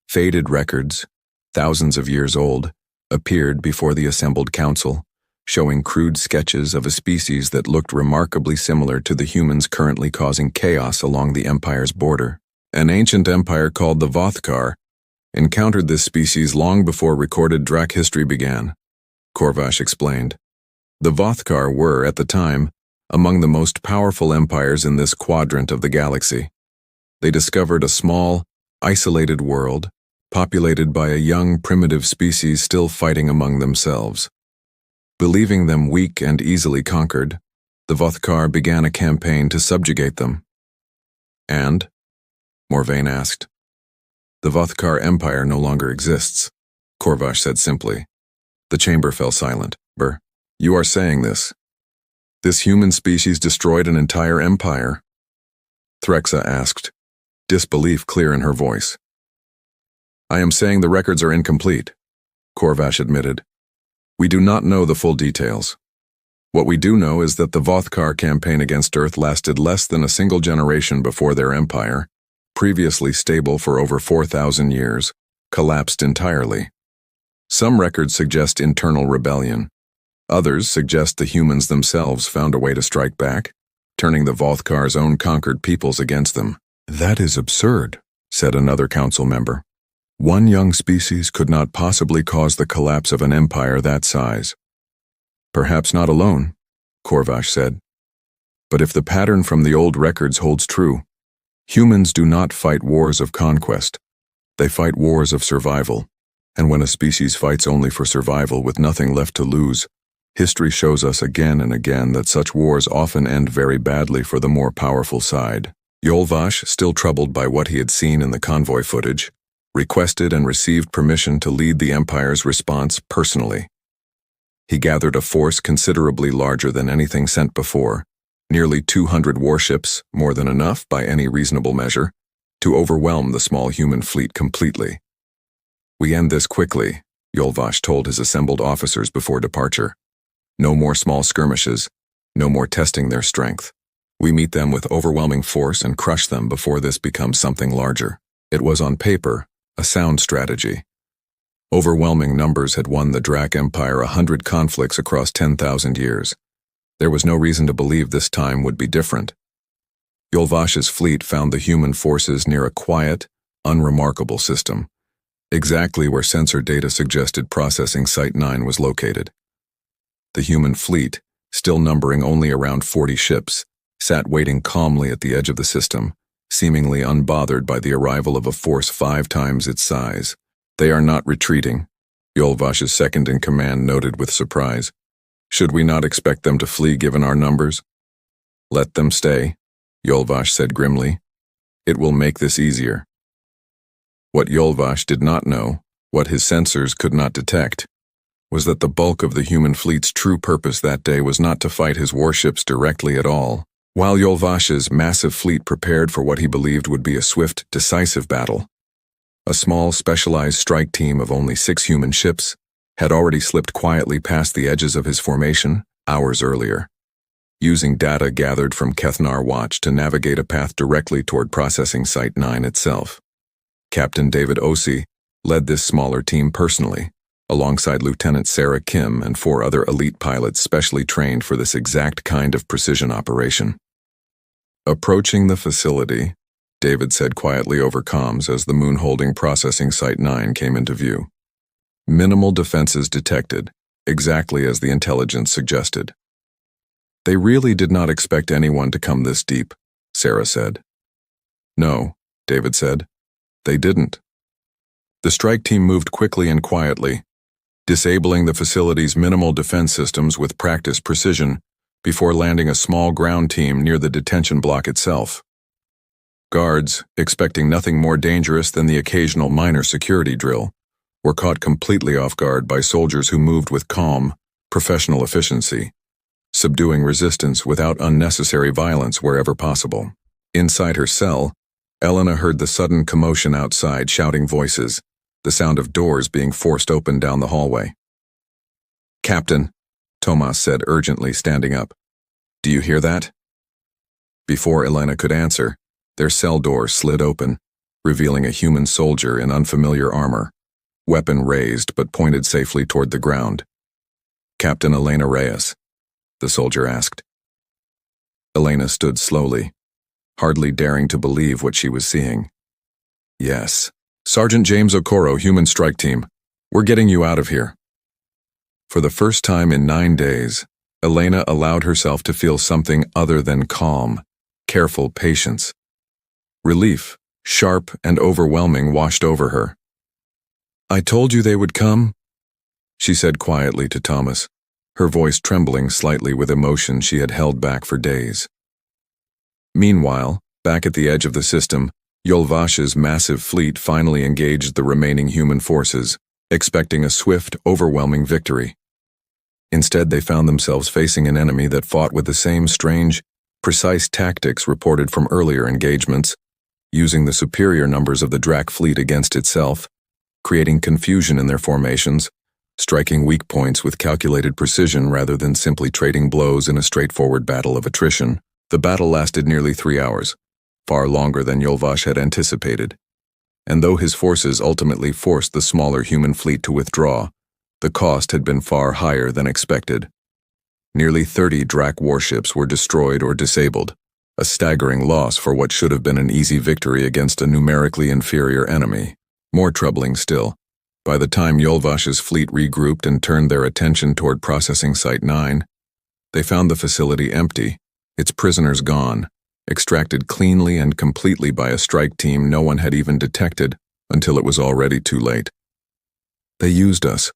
Faded records, thousands of years old, appeared before the assembled council, showing crude sketches of a species that looked remarkably similar to the humans currently causing chaos along the Empire's border. An ancient empire called the Vothkar encountered this species long before recorded Drac history began, Korvash explained. The Vothkar were, at the time, among the most powerful empires in this quadrant of the galaxy. They discovered a small, isolated world, populated by a young, primitive species still fighting among themselves. Believing them weak and easily conquered, the Vothkar began a campaign to subjugate them. "And?" Morvain asked. "The Vothkar Empire no longer exists," Korvash said simply. The chamber fell silent. "Brr, you are saying this? This human species destroyed an entire empire?" Threxa asked, disbelief clear in her voice. "I am saying the records are incomplete," Korvash admitted. "We do not know the full details. What we do know is that the Vothkar campaign against Earth lasted less than a single generation before their empire, previously stable for over 4,000 years, collapsed entirely. Some records suggest internal rebellion. Others suggest the humans themselves found a way to strike back, turning the Vothkar's own conquered peoples against them." "That is absurd," said another council member. "One young species could not possibly cause the collapse of an empire that size." "Perhaps not alone," Korvash said. "But if the pattern from the old records holds true, humans do not fight wars of conquest. They fight wars of survival. And when a species fights only for survival with nothing left to lose, history shows us again and again that such wars often end very badly for the more powerful side." Yolvash, still troubled by what he had seen in the convoy footage, requested and received permission to lead the Empire's response personally. He gathered a force considerably larger than anything sent before, nearly 200 warships, more than enough by any reasonable measure, to overwhelm the small human fleet completely. "We end this quickly," Yolvash told his assembled officers before departure. "No more small skirmishes, no more testing their strength. We meet them with overwhelming force and crush them before this becomes something larger." It was on paper a sound strategy. Overwhelming numbers had won the Drac Empire 100 conflicts across 10,000 years. There was no reason to believe this time would be different. Yolvash's fleet found the human forces near a quiet, unremarkable system, exactly where sensor data suggested processing Site 9 was located. The human fleet, still numbering only around 40 ships, sat waiting calmly at the edge of the system, seemingly unbothered by the arrival of a force 5 times its size. "They are not retreating," Yolvash's second-in-command noted with surprise. "Should we not expect them to flee given our numbers?" "Let them stay," Yolvash said grimly. "It will make this easier." What Yolvash did not know, what his sensors could not detect, was that the bulk of the human fleet's true purpose that day was not to fight his warships directly at all. While Yolvash's massive fleet prepared for what he believed would be a swift, decisive battle, a small, specialized strike team of only 6 human ships, had already slipped quietly past the edges of his formation hours earlier, using data gathered from Kethnar Watch to navigate a path directly toward processing Site 9 itself. Captain David Osei led this smaller team personally, alongside Lieutenant Sarah Kim and 4 other elite pilots specially trained for this exact kind of precision operation. Approaching the facility, David said quietly over comms as the moon-holding processing Site 9 came into view. Minimal defenses detected, exactly as the intelligence suggested. They really did not expect anyone to come this deep, Sarah said. No, David said. They didn't. The strike team moved quickly and quietly, disabling the facility's minimal defense systems with practiced precision before landing a small ground team near the detention block itself. Guards, expecting nothing more dangerous than the occasional minor security drill, were caught completely off guard by soldiers who moved with calm, professional efficiency, subduing resistance without unnecessary violence wherever possible. Inside her cell, Elena heard the sudden commotion outside, shouting voices, the sound of doors being forced open down the hallway. "Captain," Tomas said urgently, standing up. "Do you hear that?" Before Elena could answer, their cell door slid open, revealing a human soldier in unfamiliar armor, weapon raised but pointed safely toward the ground. "Captain Elena Reyes?" the soldier asked. Elena stood slowly, hardly daring to believe what she was seeing. "Yes. Sergeant James Okoro, Human Strike Team. We're getting you out of here." For the first time in 9 days, Elena allowed herself to feel something other than calm, careful patience. Relief, sharp and overwhelming, washed over her. "I told you they would come," she said quietly to Thomas, her voice trembling slightly with emotion she had held back for days. Meanwhile, back at the edge of the system, Yolvash's massive fleet finally engaged the remaining human forces, expecting a swift, overwhelming victory. Instead, they found themselves facing an enemy that fought with the same strange, precise tactics reported from earlier engagements, using the superior numbers of the Drak fleet against itself, creating confusion in their formations, striking weak points with calculated precision rather than simply trading blows in a straightforward battle of attrition. The battle lasted nearly 3 hours, far longer than Yolvash had anticipated. And though his forces ultimately forced the smaller human fleet to withdraw, the cost had been far higher than expected. Nearly 30 Drak warships were destroyed or disabled, a staggering loss for what should have been an easy victory against a numerically inferior enemy. More troubling still, by the time Yolvash's fleet regrouped and turned their attention toward processing Site 9, they found the facility empty, its prisoners gone, extracted cleanly and completely by a strike team no one had even detected until it was already too late. "They used us,"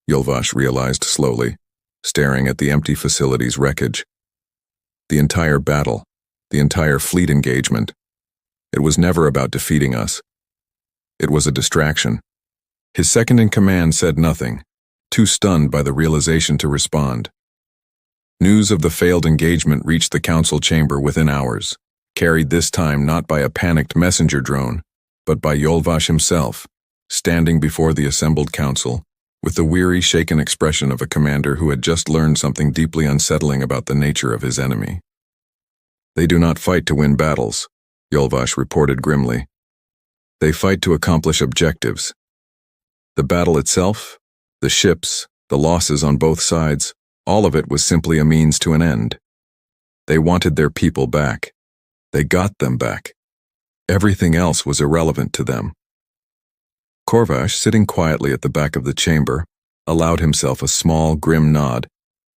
Yolvash realized slowly, staring at the empty facility's wreckage. The entire battle, the entire fleet engagement, it was never about defeating us. It was a distraction. His second-in-command said nothing, too stunned by the realization to respond. News of the failed engagement reached the council chamber within hours, carried this time not by a panicked messenger drone, but by Yolvash himself, standing before the assembled council, with the weary, shaken expression of a commander who had just learned something deeply unsettling about the nature of his enemy. "They do not fight to win battles," Yolvash reported grimly. "They fight to accomplish objectives. The battle itself, the ships, the losses on both sides, all of it was simply a means to an end. They wanted their people back. They got them back. Everything else was irrelevant to them." Korvash, sitting quietly at the back of the chamber, allowed himself a small, grim nod,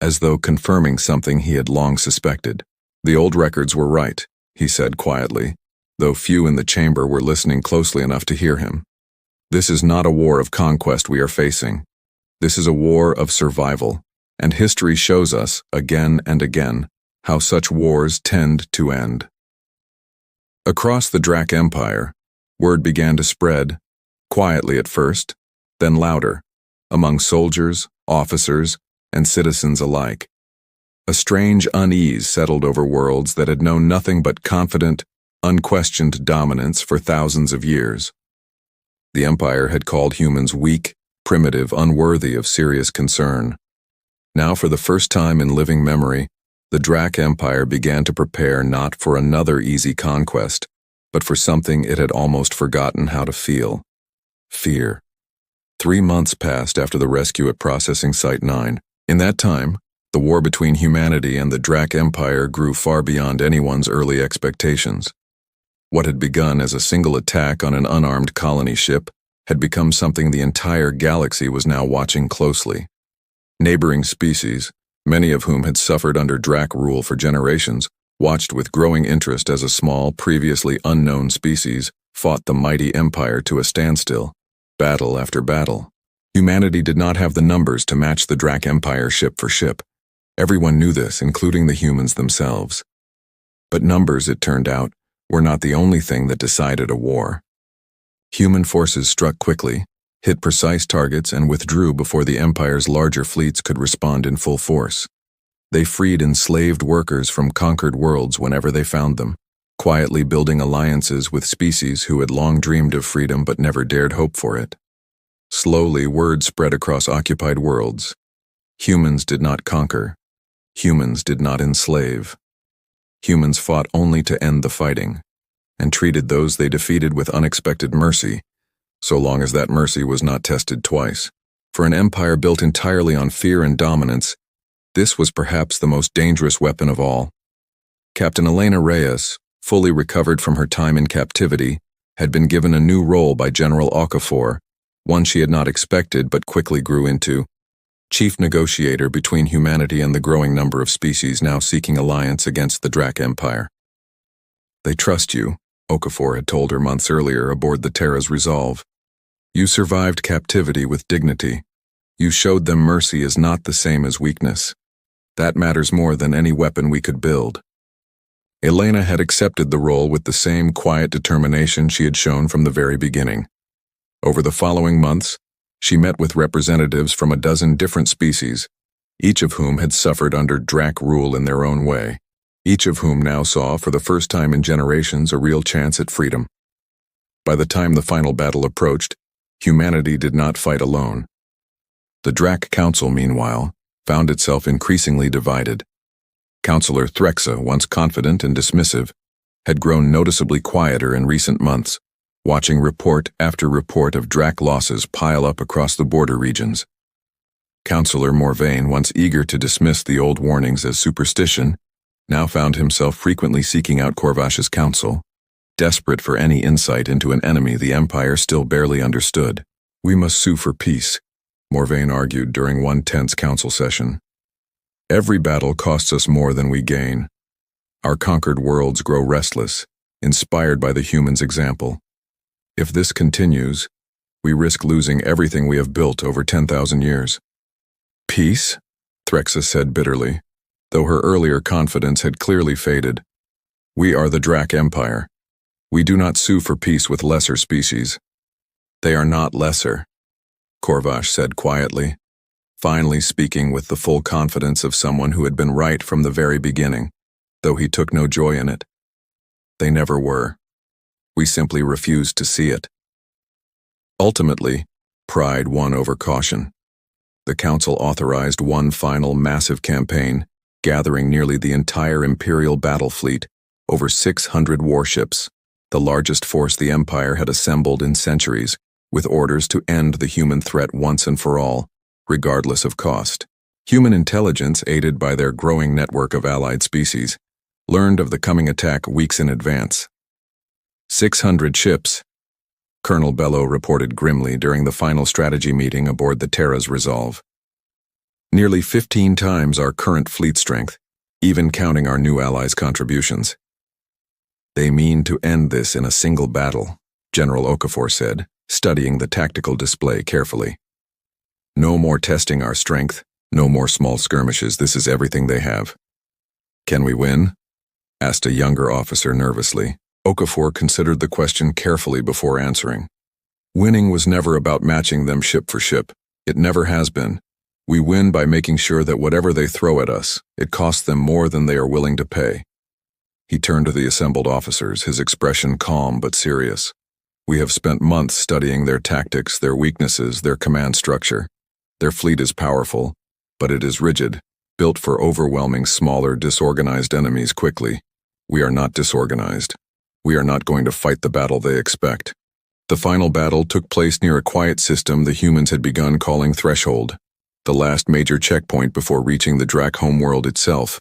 as though confirming something he had long suspected. "The old records were right," he said quietly, though few in the chamber were listening closely enough to hear him. "This is not a war of conquest we are facing. This is a war of survival. And history shows us, again and again, how such wars tend to end." Across the Drak Empire, word began to spread, quietly at first, then louder, among soldiers, officers, and citizens alike. A strange unease settled over worlds that had known nothing but confident, unquestioned dominance for thousands of years. The Empire had called humans weak, primitive, unworthy of serious concern. Now, for the first time in living memory, the Drac Empire began to prepare not for another easy conquest, but for something it had almost forgotten how to feel: fear. 3 months passed after the rescue at Processing Site 9. In that time, the war between humanity and the Drac Empire grew far beyond anyone's early expectations. What had begun as a single attack on an unarmed colony ship had become something the entire galaxy was now watching closely. Neighboring species, many of whom had suffered under Drac rule for generations, watched with growing interest as a small, previously unknown species fought the mighty empire to a standstill, battle after battle. Humanity did not have the numbers to match the Drac Empire ship for ship. Everyone knew this, including the humans themselves. But numbers, it turned out, were not the only thing that decided a war. Human forces struck quickly, hit precise targets, and withdrew before the Empire's larger fleets could respond in full force. They freed enslaved workers from conquered worlds whenever they found them, quietly building alliances with species who had long dreamed of freedom but never dared hope for it. Slowly, word spread across occupied worlds. Humans did not conquer. Humans did not enslave. Humans fought only to end the fighting, and treated those they defeated with unexpected mercy, so long as that mercy was not tested twice. For an empire built entirely on fear and dominance, this was perhaps the most dangerous weapon of all. Captain Elena Reyes, fully recovered from her time in captivity, had been given a new role by General Okafor, one she had not expected but quickly grew into: chief negotiator between humanity and the growing number of species now seeking alliance against the Drac Empire. "They trust you," Okafor had told her months earlier aboard the Terra's Resolve. "You survived captivity with dignity. You showed them mercy is not the same as weakness. That matters more than any weapon we could build." Elena had accepted the role with the same quiet determination she had shown from the very beginning. Over the following months, she met with representatives from a dozen different species, each of whom had suffered under Drac rule in their own way, each of whom now saw, for the first time in generations, a real chance at freedom. By the time the final battle approached, humanity did not fight alone. The Drac Council, meanwhile, found itself increasingly divided. Councillor Threxa, once confident and dismissive, had grown noticeably quieter in recent months, watching report after report of Drac losses pile up across the border regions. Councillor Morvain, once eager to dismiss the old warnings as superstition, now found himself frequently seeking out Corvash's counsel, desperate for any insight into an enemy the Empire still barely understood. "We must sue for peace," Morvain argued during one tense council session. "Every battle costs us more than we gain. Our conquered worlds grow restless, inspired by the humans' example. If this continues, we risk losing everything we have built over 10,000 years. "Peace?" Threxa said bitterly, though her earlier confidence had clearly faded. "We are the Drac Empire. We do not sue for peace with lesser species." "They are not lesser," Corvash said quietly, finally speaking with the full confidence of someone who had been right from the very beginning, though he took no joy in it. "They never were. We simply refused to see it." Ultimately, pride won over caution. The Council authorized one final massive campaign, gathering nearly the entire Imperial battle fleet, over 600 warships, the largest force the Empire had assembled in centuries, with orders to end the human threat once and for all, regardless of cost. Human intelligence, aided by their growing network of allied species, learned of the coming attack weeks in advance. 600 ships, Colonel Bello reported grimly during the final strategy meeting aboard the Terra's Resolve. "Nearly 15 times our current fleet strength, even counting our new allies' contributions. They mean to end this in a single battle," General Okafor said, studying the tactical display carefully. "No more testing our strength, no more small skirmishes. This is everything they have." "Can we win?" asked a younger officer nervously. Okafor considered the question carefully before answering. "Winning was never about matching them ship for ship. It never has been. We win by making sure that whatever they throw at us, it costs them more than they are willing to pay." He turned to the assembled officers, his expression calm but serious. We have spent months studying their tactics, their weaknesses, their command structure. Their fleet is powerful, but it is rigid, built for overwhelming smaller, disorganized enemies quickly. We are not disorganized. We are not going to fight the battle they expect. The final battle took place near a quiet system the humans had begun calling Threshold, the last major checkpoint before reaching the Drak homeworld itself.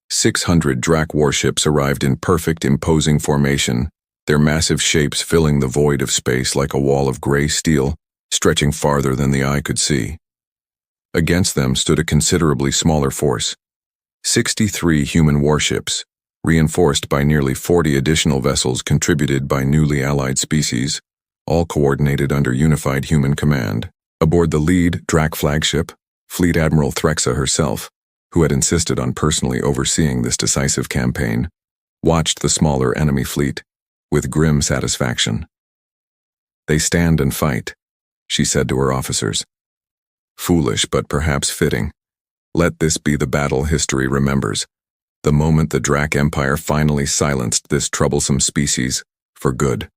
600 Drak warships arrived in perfect, imposing formation, their massive shapes filling the void of space like a wall of gray steel, stretching farther than the eye could see. Against them stood a considerably smaller force, 63 human warships, reinforced by nearly 40 additional vessels contributed by newly allied species, all coordinated under unified human command. Aboard the lead Drak flagship, Fleet Admiral Threxa herself, who had insisted on personally overseeing this decisive campaign, watched the smaller enemy fleet with grim satisfaction. "They stand and fight," she said to her officers. "Foolish, but perhaps fitting. Let this be the battle history remembers, the moment the Drak Empire finally silenced this troublesome species for good."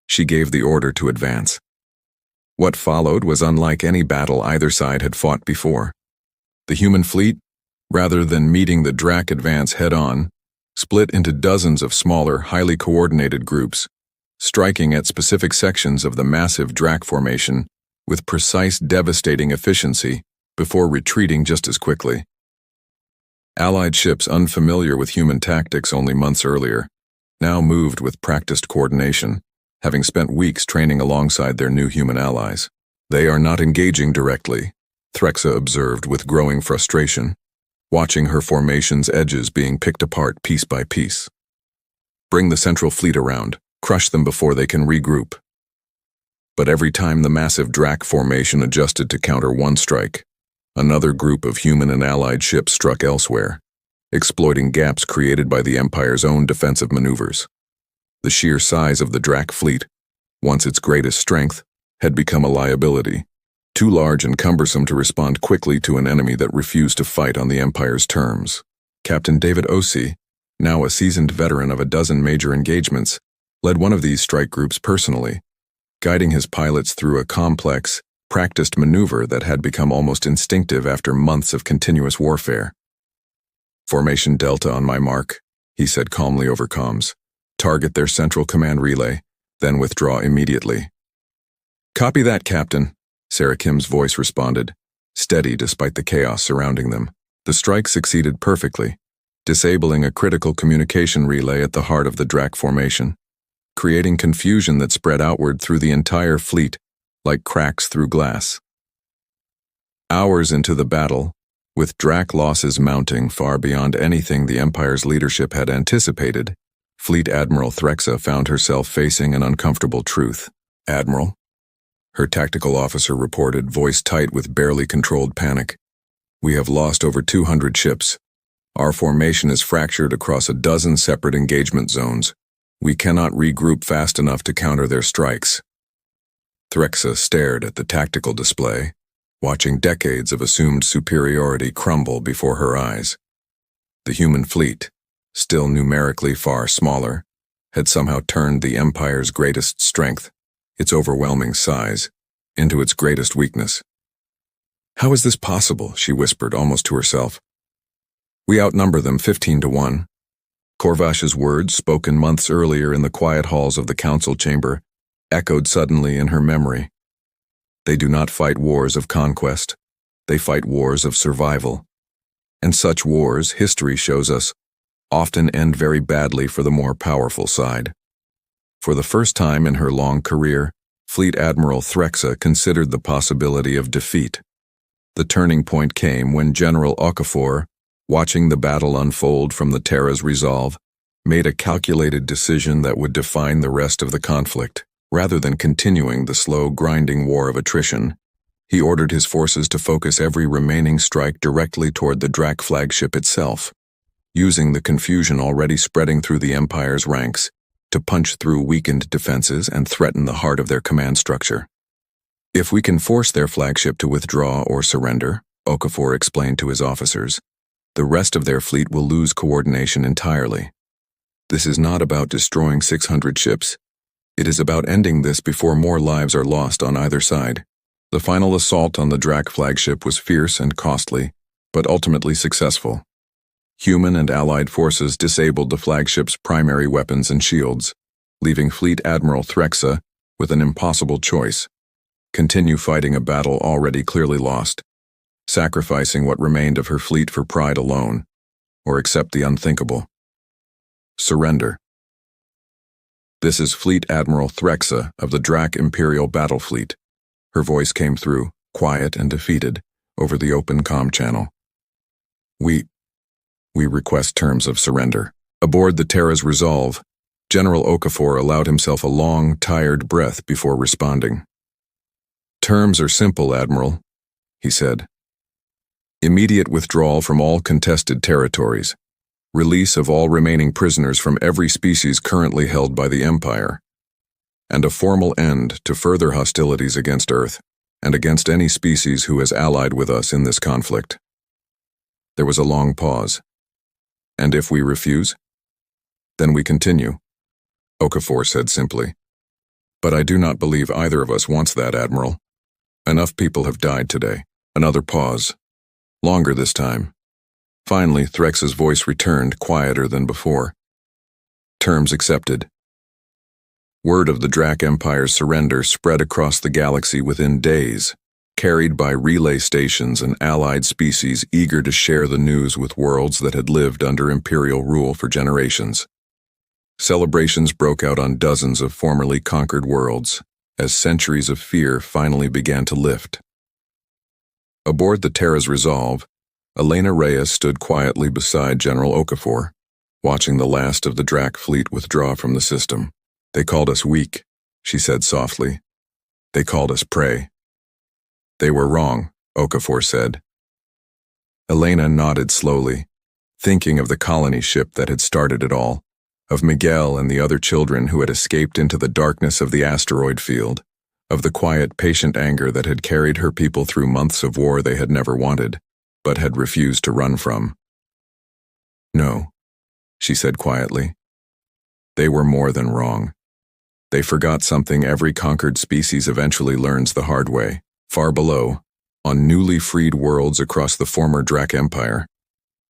She gave the order to advance. What followed was unlike any battle either side had fought before. The human fleet, rather than meeting the Drak advance head-on, split into dozens of smaller, highly coordinated groups, striking at specific sections of the massive Drak formation with precise, devastating efficiency before retreating just as quickly. Allied ships unfamiliar with human tactics only months earlier now moved with practiced coordination, having spent weeks training alongside their new human allies. "They are not engaging directly," Threxa observed with growing frustration, watching her formation's edges being picked apart piece by piece. "Bring the central fleet around, crush them before they can regroup." But every time the massive Drak formation adjusted to counter one strike, another group of human and allied ships struck elsewhere, exploiting gaps created by the Empire's own defensive maneuvers. The sheer size of the Drak fleet, once its greatest strength, had become a liability, too large and cumbersome to respond quickly to an enemy that refused to fight on the Empire's terms. Captain David Osei, now a seasoned veteran of a dozen major engagements, led one of these strike groups personally, guiding his pilots through a complex, practiced maneuver that had become almost instinctive after months of continuous warfare. "Formation Delta on my mark," he said calmly over comms. "Target their central command relay, then withdraw immediately." "Copy that, Captain," Sarah Kim's voice responded, steady despite the chaos surrounding them. The strike succeeded perfectly, disabling a critical communication relay at the heart of the Drak formation, creating confusion that spread outward through the entire fleet like cracks through glass. Hours into the battle, with Drak losses mounting far beyond anything the Empire's leadership had anticipated, Fleet Admiral Threxa found herself facing an uncomfortable truth. "Admiral," her tactical officer reported, voice tight with barely controlled panic, "we have lost over 200 ships. Our formation is fractured across a dozen separate engagement zones. We cannot regroup fast enough to counter their strikes." Threxa stared at the tactical display, watching decades of assumed superiority crumble before her eyes. The human fleet, still numerically far smaller, had somehow turned the Empire's greatest strength, its overwhelming size, into its greatest weakness. "How is this possible?" she whispered almost to herself. "We outnumber them 15-1. Korvash's words, spoken months earlier in the quiet halls of the council chamber, echoed suddenly in her memory. They do not fight wars of conquest. They fight wars of survival. And such wars, history shows us, often end very badly for the more powerful side. For the first time in her long career, Fleet Admiral Threxa considered the possibility of defeat. The turning point came when General Okafor, watching the battle unfold from the Terra's resolve, made a calculated decision that would define the rest of the conflict. Rather than continuing the slow, grinding war of attrition, he ordered his forces to focus every remaining strike directly toward the Drak flagship itself, using the confusion already spreading through the Empire's ranks to punch through weakened defenses and threaten the heart of their command structure. "If we can force their flagship to withdraw or surrender," Okafor explained to his officers, "the rest of their fleet will lose coordination entirely. This is not about destroying 600 ships. It is about ending this before more lives are lost on either side. The final assault on the Drac flagship was fierce and costly, but ultimately successful. Human and allied forces disabled the flagship's primary weapons and shields, leaving Fleet Admiral Threxa with an impossible choice: continue fighting a battle already clearly lost, sacrificing what remained of her fleet for pride alone, or accept the unthinkable. Surrender. This is Fleet Admiral Threxa of the Drac Imperial Battle Fleet. Her voice came through, quiet and defeated, over the open comm channel. We request terms of surrender. Aboard the Terra's Resolve, General Okafor allowed himself a long, tired breath before responding. Terms are simple, Admiral, he said. Immediate withdrawal from all contested territories, release of all remaining prisoners from every species currently held by the Empire, and a formal end to further hostilities against Earth and against any species who has allied with us in this conflict. There was a long pause. And if we refuse? Then we continue, Okafor said simply. But I do not believe either of us wants that, Admiral. Enough people have died today. Another pause. Longer this time. Finally, Threx's voice returned, quieter than before. Terms accepted. Word of the Drac Empire's surrender spread across the galaxy within days, carried by relay stations and allied species eager to share the news with worlds that had lived under Imperial rule for generations. Celebrations broke out on dozens of formerly conquered worlds, as centuries of fear finally began to lift. Aboard the Terra's Resolve, Elena Reyes stood quietly beside General Okafor, watching the last of the Drac fleet withdraw from the system. They called us weak, she said softly. They called us prey. They were wrong, Okafor said. Elena nodded slowly, thinking of the colony ship that had started it all, of Miguel and the other children who had escaped into the darkness of the asteroid field, of the quiet, patient anger that had carried her people through months of war they had never wanted, but had refused to run from. No, she said quietly. They were more than wrong. They forgot something every conquered species eventually learns the hard way. Far below, on newly freed worlds across the former Drac Empire,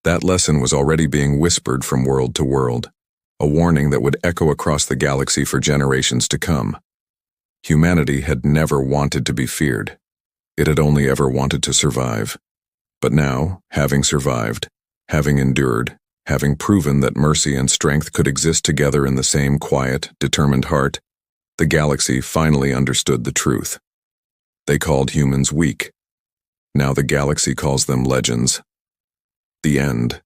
that lesson was already being whispered from world to world, a warning that would echo across the galaxy for generations to come. Humanity had never wanted to be feared. It had only ever wanted to survive. But now, having survived, having endured, having proven that mercy and strength could exist together in the same quiet, determined heart, the galaxy finally understood the truth. They called humans weak. Now the galaxy calls them legends. The end.